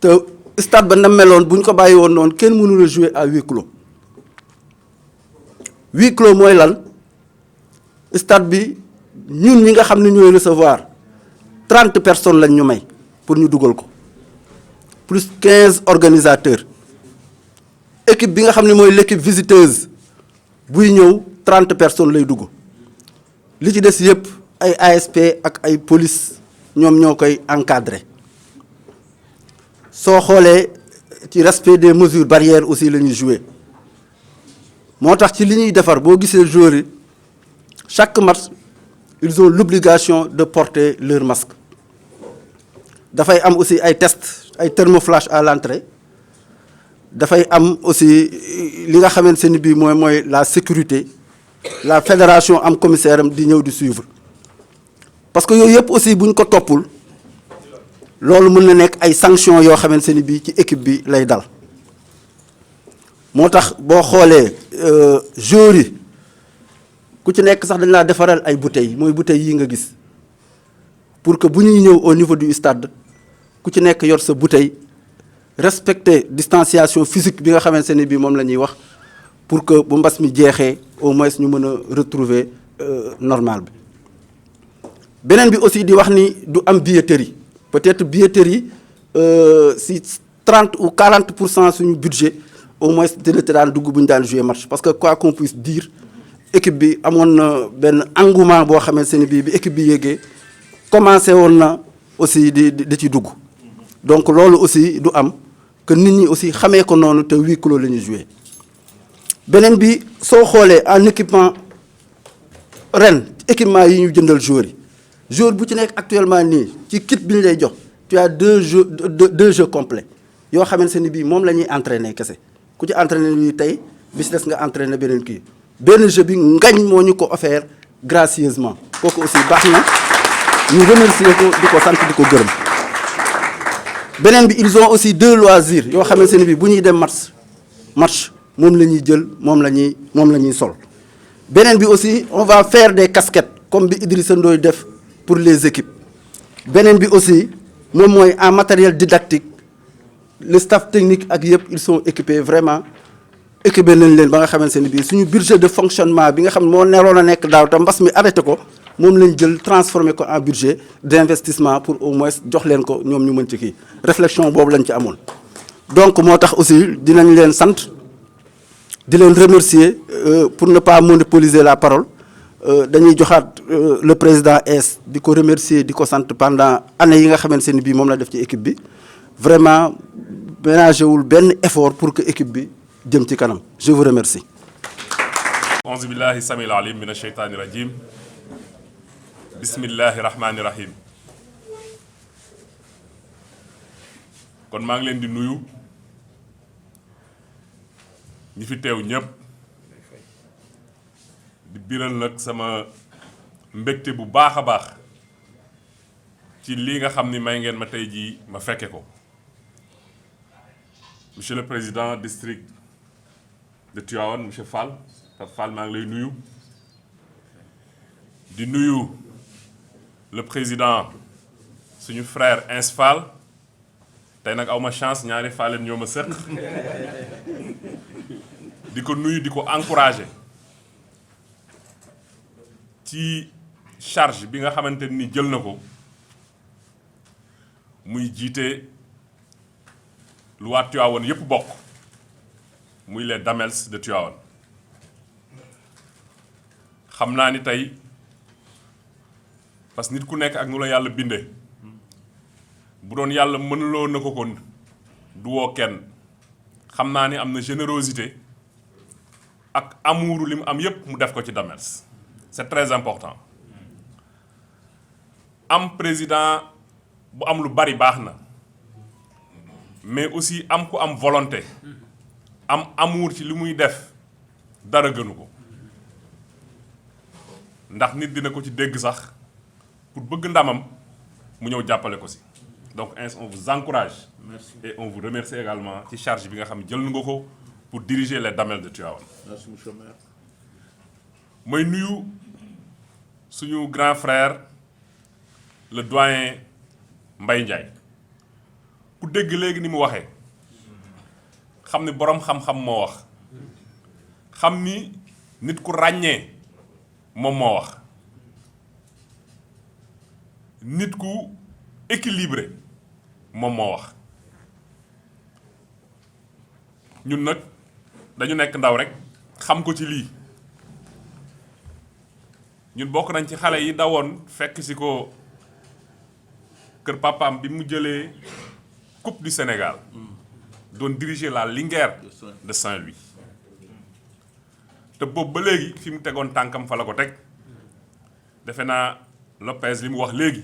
te stade ba na meloon bu ñu ko bàyyi woon noonu kenn mënu la jouer à huis clos mooy lan stade bi ñun ñi nga xam ne ñooy recevoir 30 personnes lañ ñu may pour ñu dugal ko plus 15 organisateurs équipe bi nga xam ne mooy l'équipe visiteuse buy ñëw 30 personnes lay dugg li ci des yëpp ay ASP ak ay police ñoom ñoo koy encadrer soo xoolee ci respect des mesures barrières aussi la ñuy jouer moo tax ci li ñuy defar boo gisee joueurs yi chaque match ils ont l'obligation de porter leur masque dafay am aussi ay tests ay thermoflash à l'entrée dafay am aussi li nga xamante ne bii mooy la sécurité la fédération am commissaire am di ñëw di suivre parce que yooyu yëpp aussi bu ñu ko toppul loolu mën na nekk ay sanctions yoo xamante ni bii ci équipe bi lay dal moo tax boo xoolee joueurs yi ku ci nekk sax dañ laa defaral ay bouteilles mooy bouteilles yi nga gis pour que bu ñuy ñëw au niveau du stade ku ci nekk yor sa bouteille respecter distanciation physique bi nga xamante ne bii moom la ñuy wax pour que bu mbas mi jeexee au moins ñu mën a retrouver normal bi. beneen bi aussi di wax ni du am billetterie peut-être billetterie si 30 ou 40% suñu budget au moins dina te daan dugg bu ñu daan jouer match parce que quoi qu'on puisse dire équipe bi amoon na benn engouement boo xamante ne bii bi équipe bi yéegee commencé woon na aussi di ci dugg donc loolu aussi du am que nit ñi aussi xamee ko noonu te huis clos la ñuy jouer. beneen bi soo xoolee en équipement ren équipement yi ñu jëndal joueurs yi joueur bu ci nekk actuellement nii ci kit bi ñu lay jox tu as deux jeux complets yoo xamante ne bii moom la ñuy entraîner kese ku ci entraîner nii tey bis des nga entraîner beneen kii benn jeu bi ngañ moo ñu ko offert gracieusement kooku aussi baax na ñu remercier ko di ko sant di ko gërëm. beneen bi ils ont aussi 2 loisirs yoo xamante ne bii bu ñuy dem match moom la ñuy jël moom la ñuy sol. beneen bi aussi on va faire des casquettes comme bi Idrissa Ndoye def pour les équipes. beneen bi aussi moom mooy en matériel didactique le staff technique ak yëpp ils sont équipés vraiment équipé nañ leen ba nga xamante ne bii suñu budget de fonctionnement bi nga xam ne moo neroon a nekk daaw te mbas mi arrêté ko moom lañ jël transformé ko en budget d'investissement pour au moins jox leen ko ñoom ñu mën ci kii réflexion boobu lañ ci amoon. donc moo tax aussi dinañ leen sant di leen remercier pour ne pas monopoliser la parole dañuy joxaat le président S di ko remercier di ko sant pendant année yi nga xamante ne bii moom la def ci équipe bi vraiment ménagé wul benn effort pour que équipe bi jëm ci kanam je vous remercie. auzu billahi samil alim min asheytaani rajim bismillahi rahmani rahim kon maa ngi leen di nuyu ñi fi teew ñëpp di biral nag sama mbégte bu baax a baax ci lii nga xam ni may ngeen ma tey jii ma fekke ko monsieur le président district de Tivaouane monsieur Fall Fall maa ngi lay nuyu di nuyu le président suñu frère Ins Fall tey nag awma chance ñaari Fallen ñoo ma sëq di ko nuyu di ko encourager ci charge bi nga xamante ni jël na ko muy jiite lu waa Tivaouane yépp bokk muy les Damels de Tivaouane xam naa ni tey parce que nit ku nekk ak nu la yàlla bindee bu doon yàlla mënuloo na ko kon du woo kenn xam naa ni am na générosité ak amour li mu am yépp mu def ko ci Damels c'est très important am président bu am lu bari baax na mais aussi am ku am volonté am amour ci li muy def dara gënu ko ndax nit dina ko ci dégg sax pour bëgg ndamam mu ñëw jàppale ko si donc on vous encourage. Merci. Et on vous remercie également ci charge bi nga xam jël nga ko pour diriger les Damels de Tivaouane. Merci monsieur le maire. mooy nuyu suñu grand frère le doyen Mbaye Ndiaye ku dégg léegi ni mu waxee xam ni boroom xam-xam moo wax xam ni nit ku ràññee moom moo wax nit ku équilibré moom moo wax ñun nag dañu nekk ndaw rek xam ko ci lii ñun bokk nañ ci xale yi dawoon fekk si ko kër papaam bi mu jëlee coupe du Sénégal doon diriger la Linguère de Saint-Louis te boobu ba léegi fi mu tegoon tànkam fa la ko teg defe naa Lopez li mu wax léegi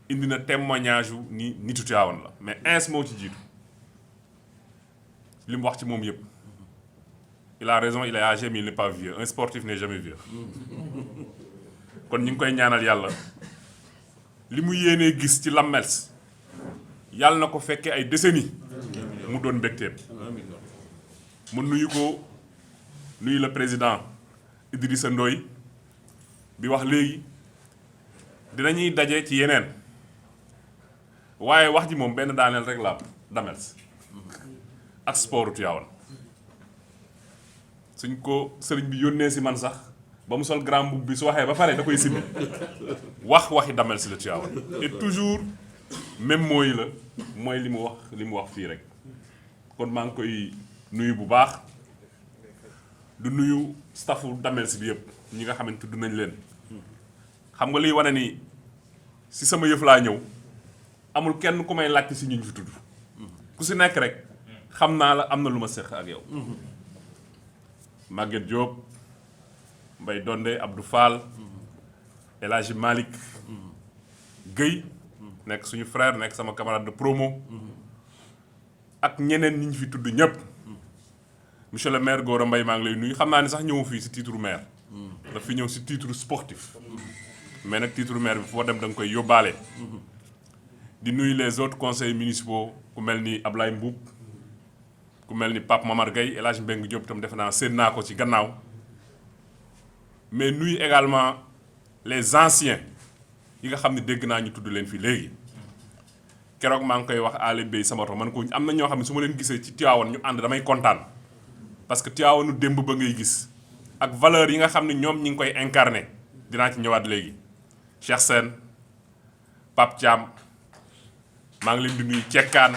indi na témoignage yu ni nitu Tivaouane la mais ins moo ci jiitu li mu wax ci moom yëpp il a raison il est âgé mais il n'est pas vieux un sportif n'est jamais vieux kon ñu ngi koy ñaanal yàlla li mu yéenee gis ci Damels yàlla na ko fekkee ay décennies mu doon mbégteem mu nuyu le président Idrissa Ndoye bi wax léegi dinañuy daje ci yeneen waaye wax ji moom benn daaneel rek la Damels ak sportu Tivaouane suñ ko sëriñ bi yónnee si man sax ba mu sol grand boubou bi su waxee ba pare da koy simbi waxi Damels la Tivaouane et toujours même mooy la mooy li mu wax fii rek kon maa ngi koy nuyu bu baax du nuyu staffu Damels bi yëpp ñi nga xamante tudd nañ leen xam nga liy wane ni si sama yëf laa ñëw amul kenn ku may laajte si ñu fi tudd ku si nekk rek xam naa la am na lu ma seq ak yow Maguette Diop Mbaye Donde Abdou Fall El Hadji Malick Guèye nekk suñu frère nekk sama camarade de promo ak ñeneen ñi ñu fi tudd ñëpp monsieur le maire Gora Mbaye maa ngi lay nuyu xam naa ni sax ñëwu fii si titre maire daf fi ñëw si titre sportif mais nag titre maire bi foo dem da nga koy yóbbaale di nuyu les autres conseils municipaux ku mel ni Ablaye Mboub ku mel ni Pape Mamar Gueye El Hadj Mbengue Diop tam defe naa séen naa ko ci gannaaw mais nuyu également les anciens yi nga xam ne dégg naa ñu tudd leen fii léegi keroog maa ngi koy wax Alé Bey sama oto man ko am na ñoo xam ne su ma leen gisee ci Tivaouane ñu ànd damay kontaan parce que Tivaouane démb ba ngay gis ak valeur yi nga xam ne ñoom ñi ngi koy incarné dinaa ci ñëwaat léegi Cheikh Sène Pape Thiam maa ngi leen di nuyu Cekkaan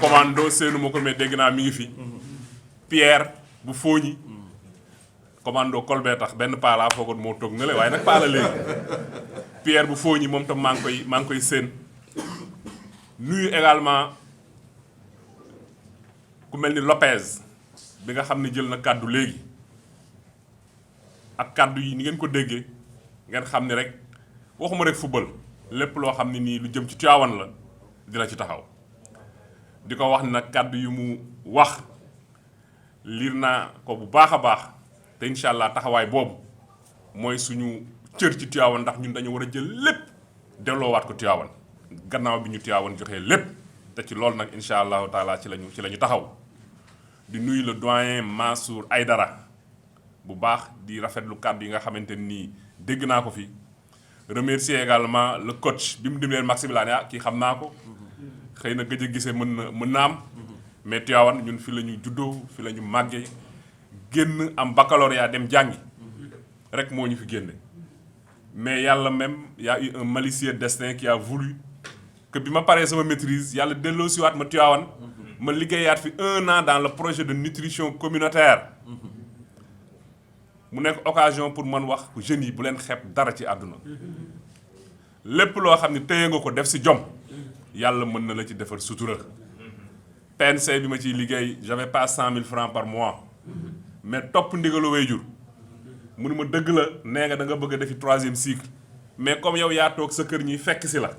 commando seenu ma ko mais dégg naa mi ngi fi Pierre bu Fooñi commando Colbert tax benn paa laa foogoon moo toog na le waaye nag paa la léegi Pierre bu Fooñi moom tam maa ngi koy seen nuyu également ku mel ni Lopez bi nga xam ne jël na kàddu léegi ak kàddu yi ni ngeen ko déggee ngeen xam ni rek waxuma rek football lépp loo xam ne nii lu jëm ci Tivaouane la dina ci taxaw di ko wax nag kàddu yu mu wax liir naa ko bu baax a baax te incha allah taxawaay boobu mooy suñu cër ci Tivaouane ndax ñun dañu war a jël lépp delloowaat ko Tivaouane gannaaw bi ñu Tivaouane joxee lépp te ci loolu nag incha allahu taala ci la ñu taxaw di nuyu le doyen Mansour Aydara bu baax di rafetlu kàddu yi nga xamante nii dégg naa ko fi remercier également le coach bi mu dimleen Maximilian kii xam naa ko xëy na gëj a gisee mën na am mais Tivaouane ñun fi la ñu juddoo fi la ñu màggee génn am baccalauréat dem jàngi rek moo ñu fi génne mais yàlla même y a eu un malicieux destin qui a voulu que bi ma paree sama maîtrise yàlla delloo siwaat ma Tivaouane ma liggéeyaat fi 1 an dans le projet de nutrition communautaire mu nekk occasion pour man wax jeunes yi bu leen xeeb dara ci àdduna lépp loo xam ne téye nga ko def si jom yàlla mën na la ci defar sutura PNC bi ma ciy liggéey j'avais pas 100 000 francs par mois mais topp ndigalu waajur mu ne ma dëgg la nee nga da nga bëgg a defi 3e cycle mais comme yow yaa toog sa kër ñuy fekk si la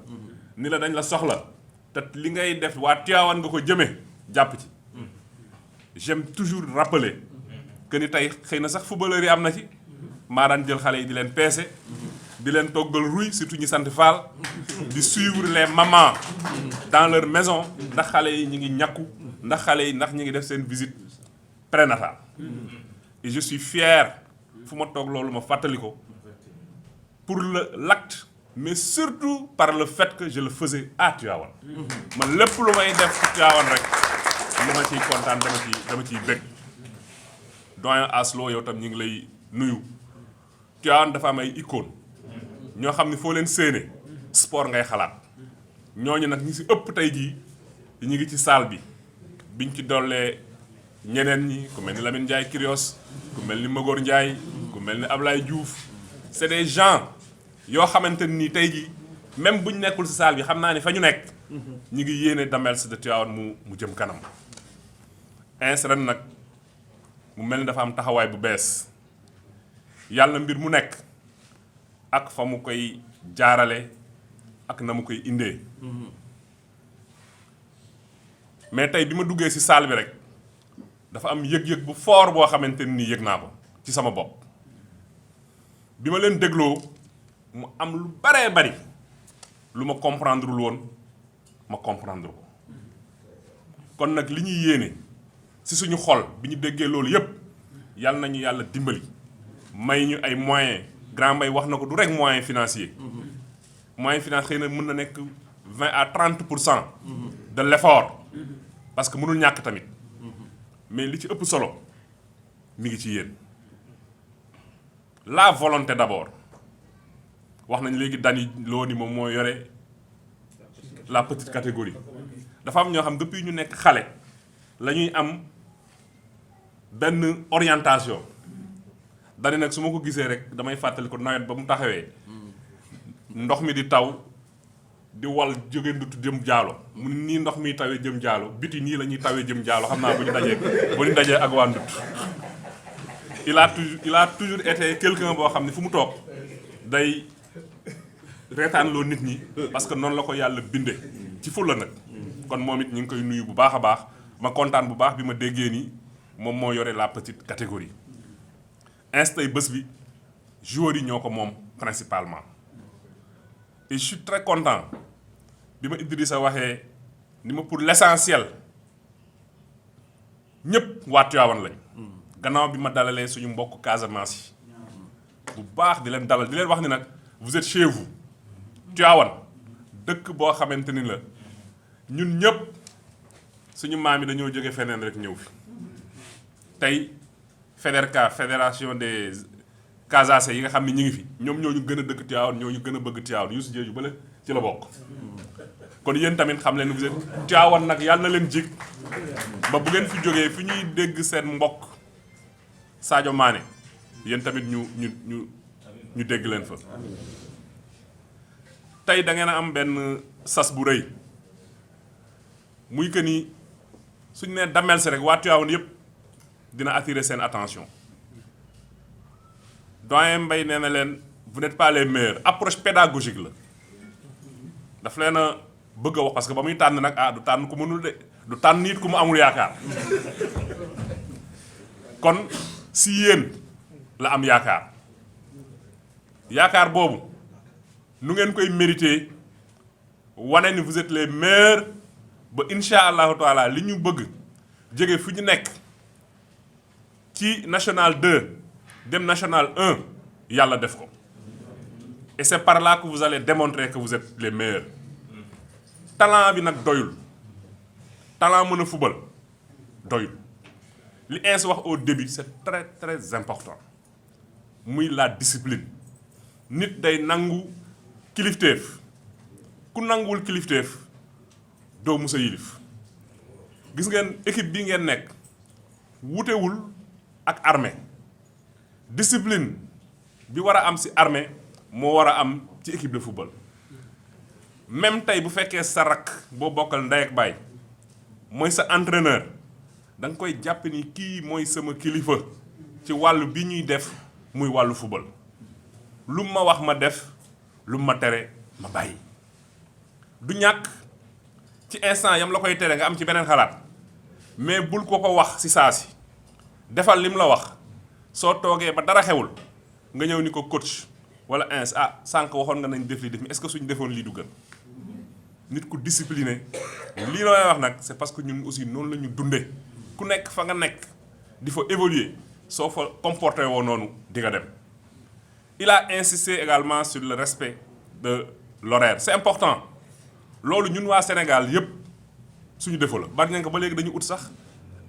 ni la dañ la soxla te li ngay def waa Tivaouane nga ko jëmee jàpp ci j'aime toujours rappeler que ni tey xëy na sax footballeur yi am na ci maa daan jël xale yi di leen peese di leen toggal ruy surtout ñi sant Fall di suivre les mamans dans leur maison ndax xale yi ñi ngi ñàkku ndax xale yi ndax ñi ngi def seen visite prénatale et je suis fier fu ma toog loolu ma fàttali ko pour l'acte mais surtout par le fait que je le faisais à Tivaouane man lépp lu may def ci Tivaouane rek lu ma ciy kontaan dama ciy bëgg doyen Aslo yow tam ñu ngi lay nuyu Tivaouane dafa am ay icône ñoo xam ne foo leen séene sport ngay xalaat ñooñu nag ñi si ëpp tey jii ñu ngi ci salle bi biñ ci dollee ñeneen ñi ku mel ni Lamine Ndiaye Kirios ku mel ni Magor Ndiaye ku mel ni Ablaye Diouf c'est des gens yoo xamante ni tey jii même buñ nekkul si salle bi xam naa ni fa ñu nekk ñu ngi yéene Damels de Tivaouane mu jëm kanam ren nag mu mel ni dafa am taxawaay bu bees yàlla mbir mu nekk ak fa mu koy jaarale ak na mu koy indee mais tey bi ma duggee ci salle bi rek dafa am yëg-yëg bu fort boo xamante ni yëg naa ko ci sama bopp bi ma leen dégloo mu am lu baree bari lu ma comprendre woon ma comprendre ko kon nag li ñuy yéene ci suñu xol bi ñu déggee loolu yépp yàlla nañu yàlla dimbali may ñu ay moyens grand mbay wax na ko du rek moyen financier moyen financier xëy na mën na nekk 20 à 30% de l'effort parce que mënul ñàkk tamit mais li ci ëpp solo mi ngi ci yéen la volonté d'abord wax nañ léegi Dani loo ni moom moo yore la petite catégorie dafa am ñoo xam depuis ñu nekk xale la ñuy am benn orientation Dani nag su ma ko gisee rek damay fàttali ko nawet ba mu taxawee ndox mi di taw di wal jóge ndutu jëm jaalo mu nii ndox mi tawee jëm jaalo biti nii la ñuy tawee jëm jaalo xam naa bu ñu dajee ak waa ndut il a toujours été quelqu'un boo xam ne fu mu toog day reetaan loo nit ñi parce que noonu la ko yàlla binde ci fulla nag kon moom it ñu ngi koy nuyu bu baax a baax ma kontaan bu baax bi ma déggee ni moom moo yore la petite catégorie instay bés bi joueurs yi ñoo ko moom principalement et je suis très content bi ma Idrissa waxee ni ma pour l'essentiel ñëpp waa Tivaouane lañ gannaaw bi ma dalalee suñu mbokk Casamance yi bu baax di leen dalal di leen wax ni nag vous êtes chez vous Tivaouane dëkk boo xamante ni la ñun ñëpp suñu maam yi dañoo jóge feneen rek ñëw fi tey FEDERCA fédération des Casacé yi nga xam ne ñu ngi fi ñoom ñoo ñu gën a dëkk Tivaouane ñoo ñu gën a bëgg Tivaouane Youssou Diédhiou bale ci la bokk kon yéen tamit xam leen vous êtes Tivaouane nag yàlla na leen jig ba bu ngeen fi jógee fi ñuy dégg seen mbokk Sadio Mané yéen tamit ñu dégg leen fa tey da ngeen a am benn sas bu rëy muy que ni suñu nee Damels rek waa Tivaouane yëpp dina attirer seen attention doyen Mbaye nee na leen vous n'êtes pas les meilleurs approche pédagogique la daf leen a bëgg a wax parce que ba muy tànn nag du tànn ku mënul de du tànn nit ku mu amul yaakaar kon si yéen la am yaakaar boobu nu ngeen koy mérité wane ni vous êtes les meilleurs ba insha allahu taala li ñu bëgg jóge fu ñu nekk ci national 2 dem national 1 yàlla def ko et c'est par là que vous allez démontrer que vous êtes les meilleurs talent bi nag doyul talent mën a fubal doyul li ins wax au début c'est très très important muy la discipline nit day nangu kilifteef ku nanguwul kilifteef doo musa yilif gis ngeen équipe bi ngeen nekk wutewul ak armée discipline bi war a am ci armée moo war a am ci équipe de football même tey bu fekkee sa rakk boo bokkal ndey ak baay mooy sa entraîneur da nga koy jàpp ni kii mooy sama kilifa ci wàllu bi ñuy def muy wàllu football lu ma wax ma def lu ma tere ma bàyyi du ñàkk ci instant yam la koy tere nga am ci beneen xalaat mais bul ko ko wax ci saa si defal lim la wax soo toogee ba dara xewul nga ñëw ni ko coach wala ins sànq waxoon nga nañ def lii def est-ce que suñu defoon lii du gën nit ku discipliné lii la may wax nag c'est parce que ñun aussi noonu la ñu dundee ku nekk fa nga nekk di fa évoluer soo fa comporté woo noonu di nga dem. Il a insisté également sur le respect de l'horaire c'est important loolu ñun waa Sénégal yëpp suñu défaut la bari nañ ko ba léegi dañu ut sax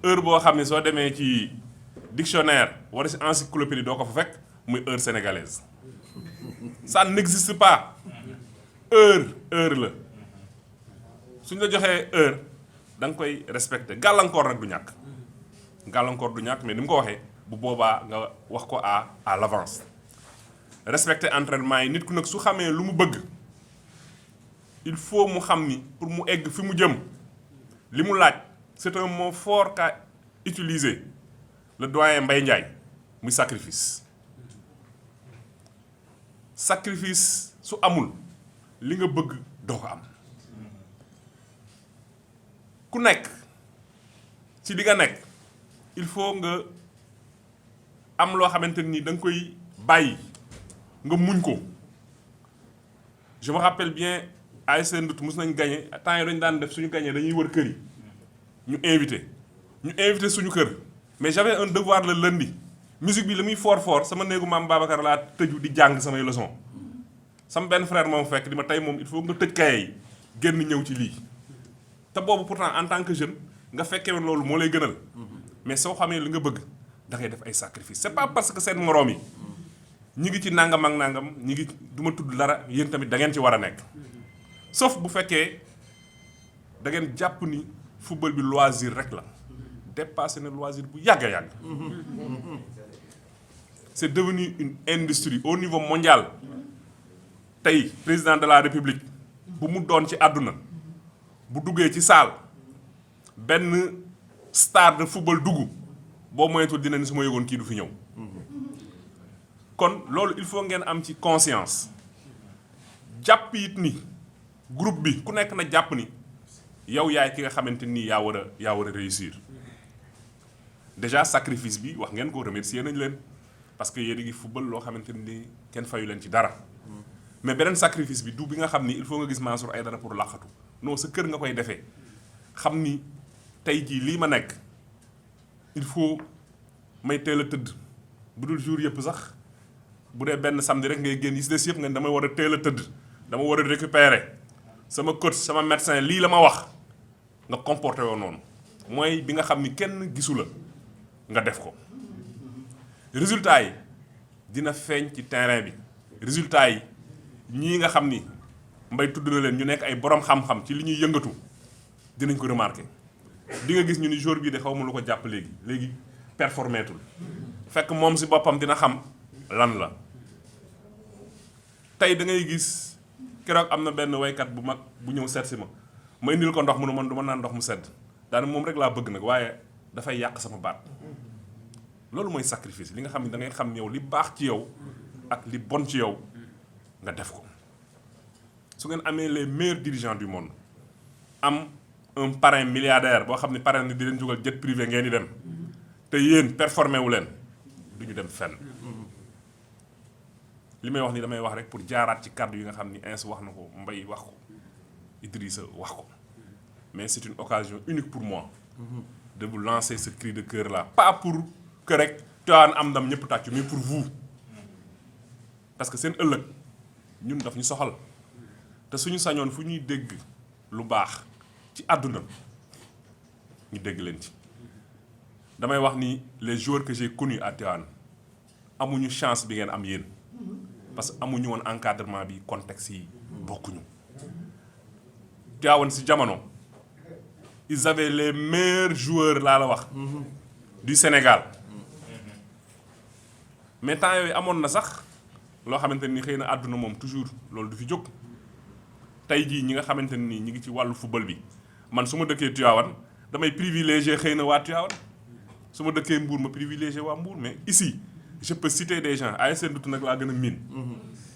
heure boo xam ne soo demee ci dictionnaire wala ci encyclopédie doo ko fa fekk muy heure sénégalaise ça n'existe pas heure la suñ la joxee heure da nga koy respecter gàllankoor nag du ñàkk mais ni mu ko waxee bu boobaa nga wax ko à l'avance respecter entraînement yi nit ku nag su xamee lu mu bëgg il faut mu xam ni pour mu egg fi mu jëm li mu laaj c'est un mot fort qu'a utilisé le doyen Mbaye Ndiaye muy sacrifice su amul li nga bëgg doo ko am ku nekk ci li nga nekk il faut nga am loo xamante ni da nga koy bàyyi nga muñ ko je me rappelle bien ASC Ndut mos nañ gagné temps yi dañu daan def suñu gagné dañuy wër kër yi ñu invité suñu kër mais j'avais un devoir le lundi musique bi la muy fort sama néegu maam Babacar laa tëju di jàng samay leçon sama benn frère moom fekk di ma tey moom il faut nga tëj kaye yi génn ñëw ci lii te boobu pourtant en tant que jeune nga fekkee woon loolu moo lay gënal mais soo xamee li nga bëgg da ngay def ay sacrifice c'est pas parce que seen moroom yi ñi ngi ci nangam ak nangam ñi ngi du ma tudd dara yéen tamit da ngeen ci war a nekk sauf bu fekkee da ngeen jàpp ni football bi loisir rek la dépassé na loisir bu yàgg a yàgg c'est devenu une industrie au niveau mondial tey président de la république bu mu doon ci àdduna bu duggee ci salle benn star de football dugg boo moytuwul dina ni su ma yëgoon kii du fi ñëw kon loolu il faut ngeen am ci conscience jàpp it ni groupe bi ku nekk na jàpp ni yow yaay ki nga xamante ni yaa war a réussir déjà sacrifice bi wax ngeen ko remercier nañ leen parce que yéen a ngi football loo xamante ni kenn fayu leen ci dara mais beneen sacrifice bi du bi nga xam ni il faut nga gis Mansour Aïdara pour laqatu non sa kër nga koy defee xam ni tey jii lii ma nekk il faut may teel a tëdd bu dul jour yëpp sax bu dee benn samedi rek ngay génn yi si des yëpp nga damay war a teel a tëdd dama war a récupérer sama coach sama médecin lii la ma wax nga comporté woo noonu mooy bi nga xam ni kenn gisu la nga def ko résultat yi dina feeñ ci terrain bi résultat yi ñii nga xam ni mbay tudd na leen ñu nekk ay borom xam-xam ci li ñuy yëngatu dinañ ko remarqué di nga gis ñu ni jour bii de xaw ma lu ko jàpp léegi performeetul fekk moom si boppam dina xam lan la tey da ngay gis keroog am na benn waykat bu mag bu ñëw seet si ma indil ko ndox mu ne man du ma naan ndox mu sedd daanaka moom rek laa bëgg nag waaye dafay yàq sama baat loolu mooy sacrifice li nga xam ne da ngay xam yow li baax ci yow ak li bon ci yow nga def ko su ngeen amee les meilleurs dirigeants du monde am un parrain milliardaire boo xam ne parrain ni di leen jugal jet privé ngeen di dem te yéen performé wu leen du ñu dem fenn li may wax ni damay wax rek pour jaaraat ci kàddu yi nga xam ni Ins wax na ko Mbaye wax ko Idrissa wax ko mais c'est une occasion unique pour moi de vous lancer ce cri de cœur là pas pour que rek Tivaouane am ndam ñëpp tàccu mais pour vous parce que seen ëllëg ñun daf ñu soxal te suñu sañoon fu ñuy dégg lu baax ci àdduna ñu dégg leen ci damay wax ni les joueurs que j'ai connus à Tivaouane amuñu chance bi ngeen am yéen parce que amuñu woon encadrement bi contexte yi bokkuñu Tivaouane si jamono ils avaient les meilleurs joueurs laa la wax du Sénégal mais temps yooyu amoon na sax loo xamante ni xëy na àdduna moom toujours loolu du fi jóg tey jii ñi nga xamante ni ñi ngi ci wàllu football bi man su ma dëkkee Tivaouane damay privilégier xëy na waa Tivaouane su ma dëkkee Mbour ma privilégier waa Mbour mais ici je peux citer des gens ASC Ndut nag laa gën a miin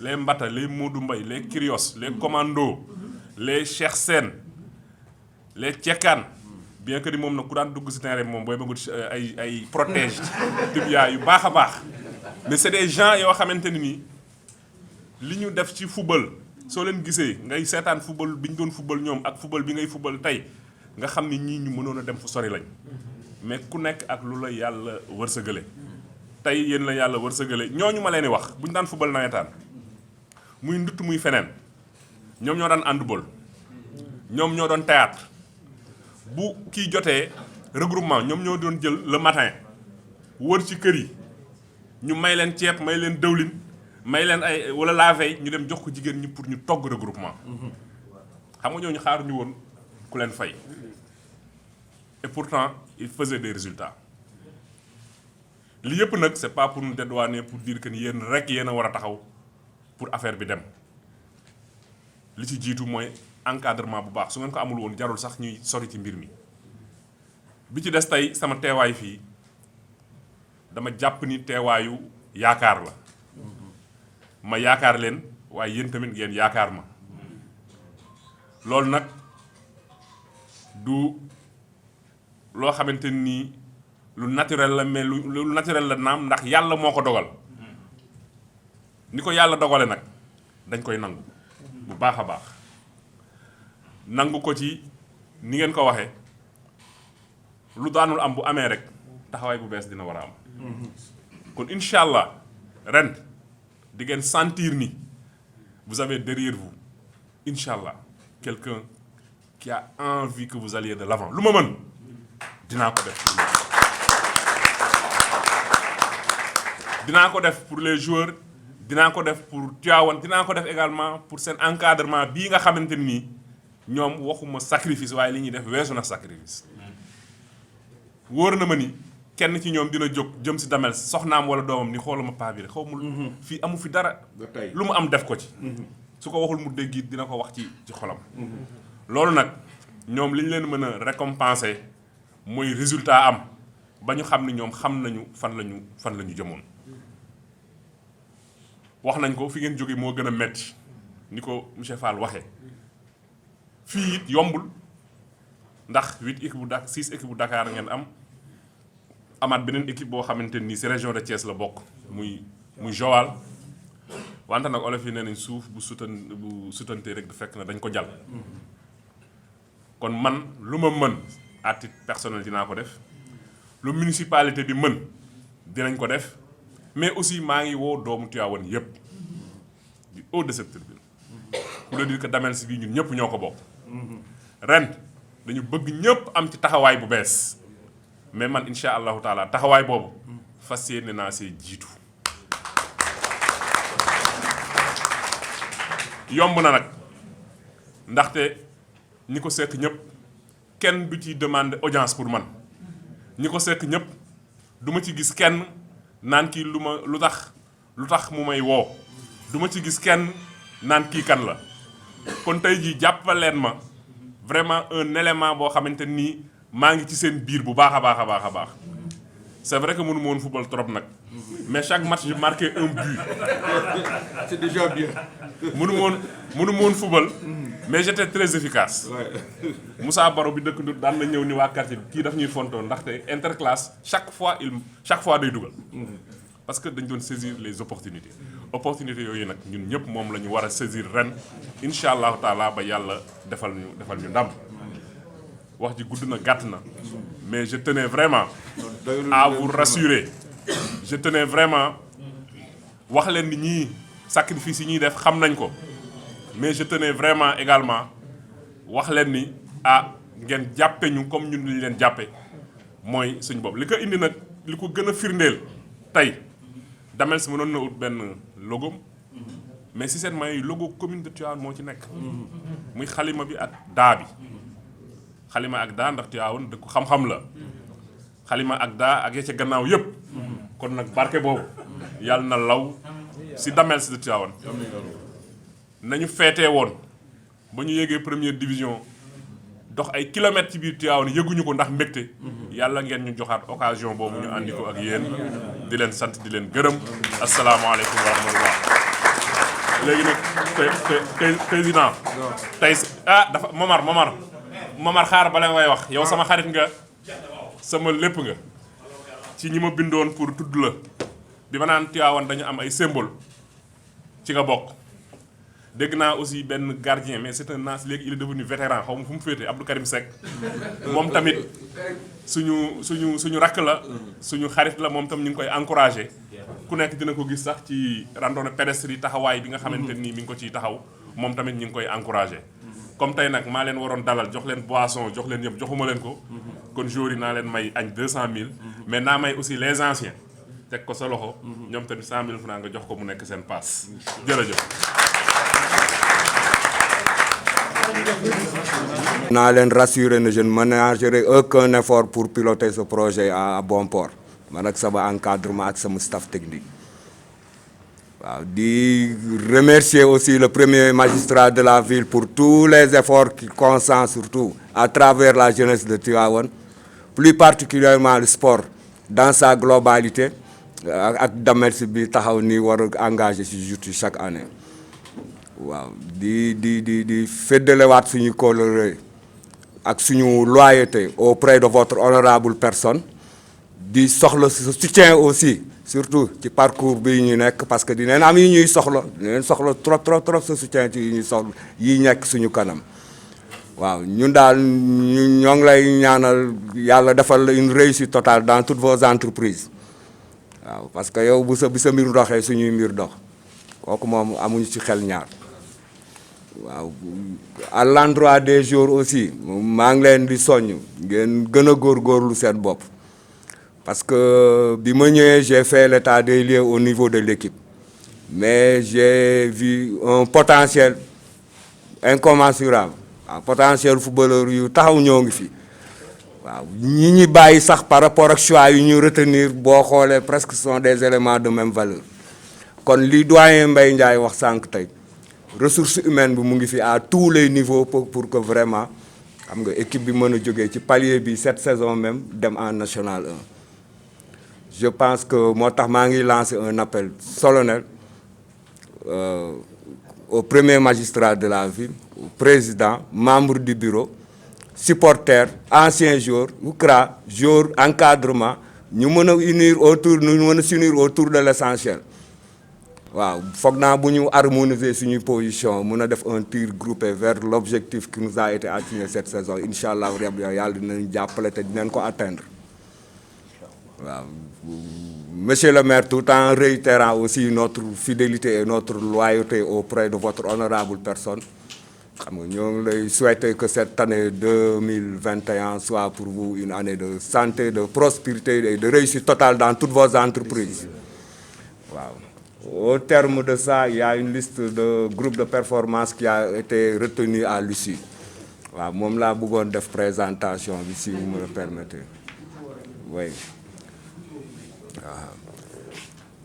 les Mbata les Modou Mbaye les Kyrios les Commando les Cheikh Sène les Cekaan bien que ni moom nag ku daan dugg si terrain moom booy bëgg ay protège tibia yu baax a baax mais c'est des gens yoo xamante ni nii li ñu def ci football soo leen gisee ngay seetaan football bi ñu doon football ñoom ak football bi ngay football tey nga xam ni ñii ñu mënoon a dem fu sori lañ mais ku nekk ak lu la yàlla wërsëgale tey yéen la yàlla wërsëgale ñooñu ma leen di wax bu ñu daan football nawetaan muy Ndut muy feneen ñoom ñoo daan handball ñoom ñoo doon théâtre bu kii jotee regroupement ñoom ñoo doon jël le matin wër ci kër yi ñu may leen ceeb may leen dëwlin may leen ay wala la veille ñu dem jox ko jigéen ñi pour ñu togg regroupement xam nga ñooñu xaaruñu woon ku leen fay et pourtant il faisait des résultats li yëpp nag c'est pas pour nous dédouaner pour dire que ni yéen rek yéen a war a taxaw pour affaire bi dem li ci jiitu mooy encadrement bu baax su ngeen ko amul woon jarul sax ñuy sori ci mbir mi bi ci des tey sama teewaay fii dama jàpp ni teewaayu yaakaar la ma yaakaar leen waaye yéen tamit ngeen yaakaar ma loolu nag du loo xamante nii lu naturel la mais lu naturel la naam ndax yàlla moo ko dogal ni ko yàlla dogale nag dañ koy nangu bu baax a baax nangu ko ci ni ngeen ko waxee lu daanul am bu amee rek taxawaay bu bees dina war a am kon incha allah ren di ngeen sentir ni vous avez derrière vous incha allah quelqu'un qui a envie que vous alliez de l'avant lu ma mën dinaa ko def dinaa ko def pour les joueurs dinaa ko def pour Tivaouane dinaa ko def également pour seen encadrement bii nga xamante ni ñoom waxuma sacrifice waaye li ñuy def weesu na sacrifice wóor na ma ni kenn ci ñoom dina jóg jëm si Damels soxnaam wala doomam ni xooluma paa bi rek xaw mu fii amu fi dara lu mu am def ko ci su ko waxul mu dégg it dina ko wax ci xolam loolu nag ñoom li ñu leen mën a récompenser mooy résultat am ba ñu xam ni ñoom xam nañu fan la ñu jëmoon wax nañ ko fi ngeen jóge moo gën a metti ni ko monsieur Fall waxee fii it yombul ndax 6 équipe bu Dakar ngeen am amaat beneen équipe boo xamante ni ci région de Thiès la bokk muy Joal wante nag olof yi nee nañ suuf bu sutantee rek du fekk na dañ ko jàll kon man lu ma mën à titre personnel dinaa ko def lu municipalité bi mën dinañ ko def mais aussi maa ngi woo doomu Tivaouane yépp du haut de cette tribune pour le dire que Damels bi ñun ñëpp ñoo ko bokk ren dañu bëgg ñëpp am ci taxawaay bu bees mais man insha allahu taala taxawaay boobu fas yéene naa see jiitu yomb na nag ndaxte ñi ko sekk ñëpp kenn du ci demande audience pour man ñi ko sekk ñëpp du ma ci gis kenn naan kii lu tax mu may woo du ma ci gis kenn naan kii kan la kon tey jii jàppaleen ma vraiment un élément boo xamante nii maa ngi ci seen biir bu baax a baax c'est vrai que mënu ma woon football trop nag mais chaque match je marquais un but c'est déjà bien. mënu ma woon football mais j'étais très efficace Moussa Baro bi dëkk Ndour daan na ñëw ni waa quartier bi kii daf ñuy fontoon ndaxte interclasse chaque fois day dugal parce que dañ doon saisir les opportunités yooyu nag ñun ñëpp moom la ñu war a saisir ren incha allahu taala ba yàlla defal ñu ndam wax ji gudd na gàtt na mais je tenais vraiment à vous rassurer je tenais vraiment wax leen ni ñii sacrifice yi ñuy def xam nañ ko mais je tenais vraiment également wax leen ni ngeen jàppe ñu comme ñun li leen jàppe mooy suñ bopp li ko indi nag li ko gën a firndeel tey Damels mënoon na ut benn logo mais si seen may logo commune de Tivaouane moo ci nekk muy xalima bi ak daa bi xalima ak daa ndax Tivaouane dëkku xam-xam la xalima ak daa ak ya ca gannaaw yépp kon nag barke boobu yàlla na law si Damels de Tivaouane nañu feetee woon ba ñu yéegee première division dox ay kilomètres ci biir Tivaouane yëguñu ko ndax mbégte yàlla ngeen ñu joxaat occasion boobu ñu àndi ko ak yéen di leen sant di leen gërëm asalaamaaleykum wa rahmatullah léegi nag président tey dafa Momar xaar bala ngay wax yow sama xarit nga sama lépp nga ci ñi ma bindoon pour tudd la bi ma naan Tivaouane dañu am ay symbole ci nga bokk dégg naa aussi benn gardien mais c'est un ancien léegi il est devenu vétéran xaw ma fu mu féete Abdou Karim Seck moom tamit suñu rakk la suñu xarit la moom tam ñu ngi koy encouragé ku nekk dina ko gis sax ci randonnée pédestre yi taxawaay bi nga xamante nii mi ngi ko ciy taxaw moom tamit ñu ngi koy encouragé comme tey nag maa leen waroon dalal jox leen boisson jox leen yëpp joxuma leen ko kon jour yi naa leen may añ 200 000 mais naa may aussi les anciens teg ko sa loxo ñoom tamit 100 000 francs nga jox ko mu nekk seen passe jërëjëf. naa leen rassurer ne je ne ménagerai aucun effort pour piloter ce projet à bon port man ak sama encadrement ak sama staff technique waaw di remercier aussi le premier magistrat de la ville pour tous les efforts qu'il consent surtout à travers la jeunesse de Tivaouane plus particulièrement le sport dans sa globalité ak Damels bi taxaw ni war a engagé si juuti chaque année waaw di feddalewaat suñu kóllëre ak suñu loyauté auprès de votre honorable personne di soxla ce soutien aussi surtout ci parcours bi ñu nekk parce que dinañ am yi ñuy soxla dinañ soxla trop ce soutien ci yi ñuy soxla yi nekk suñu kanam waaw ñun daal ñoo ngi lay ñaanal yàlla defal la une réussite totale dans toutes vos entreprises waaw parce que yow bu sa mbir doxee suñuy mbir dox kooku moom amuñu ci xel ñaar waaw à l'endroit des joueurs aussi maa ngi leen di soññ ngeen gën a góorgóorlu seen bopp parce que bi ma ñëwee j'ai fait l'état des lieux au niveau de l'équipe mais j'ai vu un potentiel incommensurable waaw potentiel footballeur yu taxaw ñoo ngi fi waaw ñi bàyyi sax par rapport ak choix yu ñu retenir boo xoolee presque ce sont des éléments de même valeur kon li doyen Mbaye Ndiaye wax sànq tey ressources humaines bi mu ngi fi à tous les niveaux pour que vraiment xam nga équipe bi mën a jógee ci palier bi cette saison même dem en national 1 je pense que moo tax maa ngi lancer un appel solennel au premier magistrat de la ville au président membre du bureau supporters anciens joueurs UCRA joueurs encadrement ñu mën a unir autour ñu mën a s'unir autour de l'essentiel waaw foog naa bu ñu harmoniser suñuy position mën a def un tir groupé vers l'objectif qui nous a été assigné cette saison incha allah rab yàlla dinañ jàppale te dinañ ko atteindre waaw monsieur le maire tout en réitérant aussi notre fidélité et notre loyauté auprès de votre honorable personne xam nga ñoo ngi lay souhaiter que cette année 2021 soit pour vous une année de santé de prospérité et de réussite totale dans toutes vos entreprises waaw au terme de ça il y a une liste de groupes de performance qui a été retenue à l'issue waaw moom laa bëggoon def présentation bi si vous me le permettez oui waaw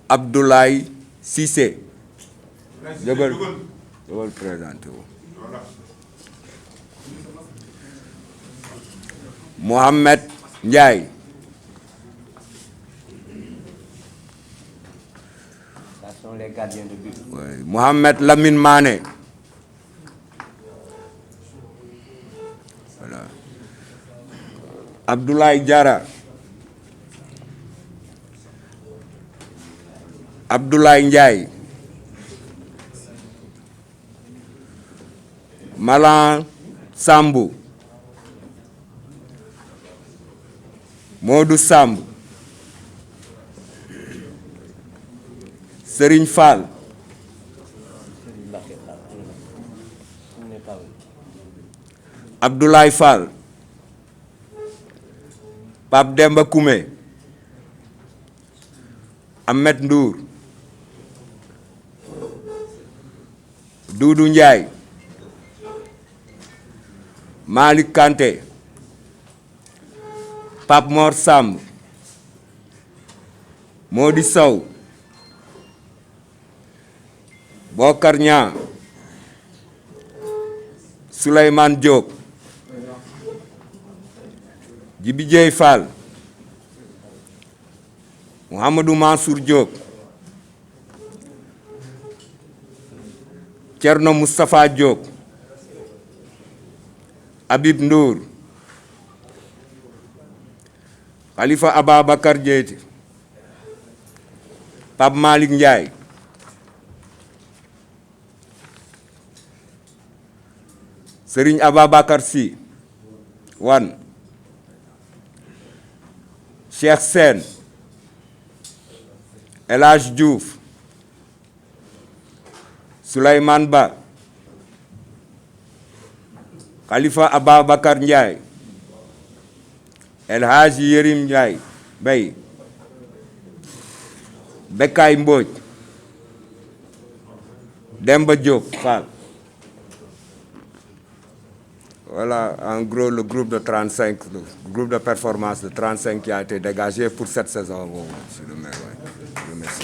Abdoulaye Cissé jógal présenté wu Mohamed Ndiaye les gardiens de but. Oui. Mohamed Lamine Mané. Voilà. Abdoulaye Diarra. Abdoulaye Ndiaye. Malan Sambou. Modou Samb. Serigne Fall. Abdoulaye Fall. Pape Demba Koumé. Ahmed Ndour. Doudou Ndiaye. Malik Kanté. Pape Mor Samb. Modi Sow. Bokar Niang. Souleymane Diop. Djibi Dieye Fall. Mouhamadou Mansour Diop. Thierno Moustapha Diop. Habib Ndour. Khalifa Ababakar Diété. Pape Malick Ndiaye. Serigne Ababakar Sy. Wan. Cheikh Sène. El Hadj Diouf. Souleymane Ba. Khalifa Ababakar Ndiaye. El Hadj Yérim Ndiaye Bay. Bekay Mbodj. Demba Diop Fall. Voilà, en gros, le groupe de 35, le groupe de performance de 35 qui a été dégagé pour cette saison. Monsieur le maire, ouais. Je vous remercie.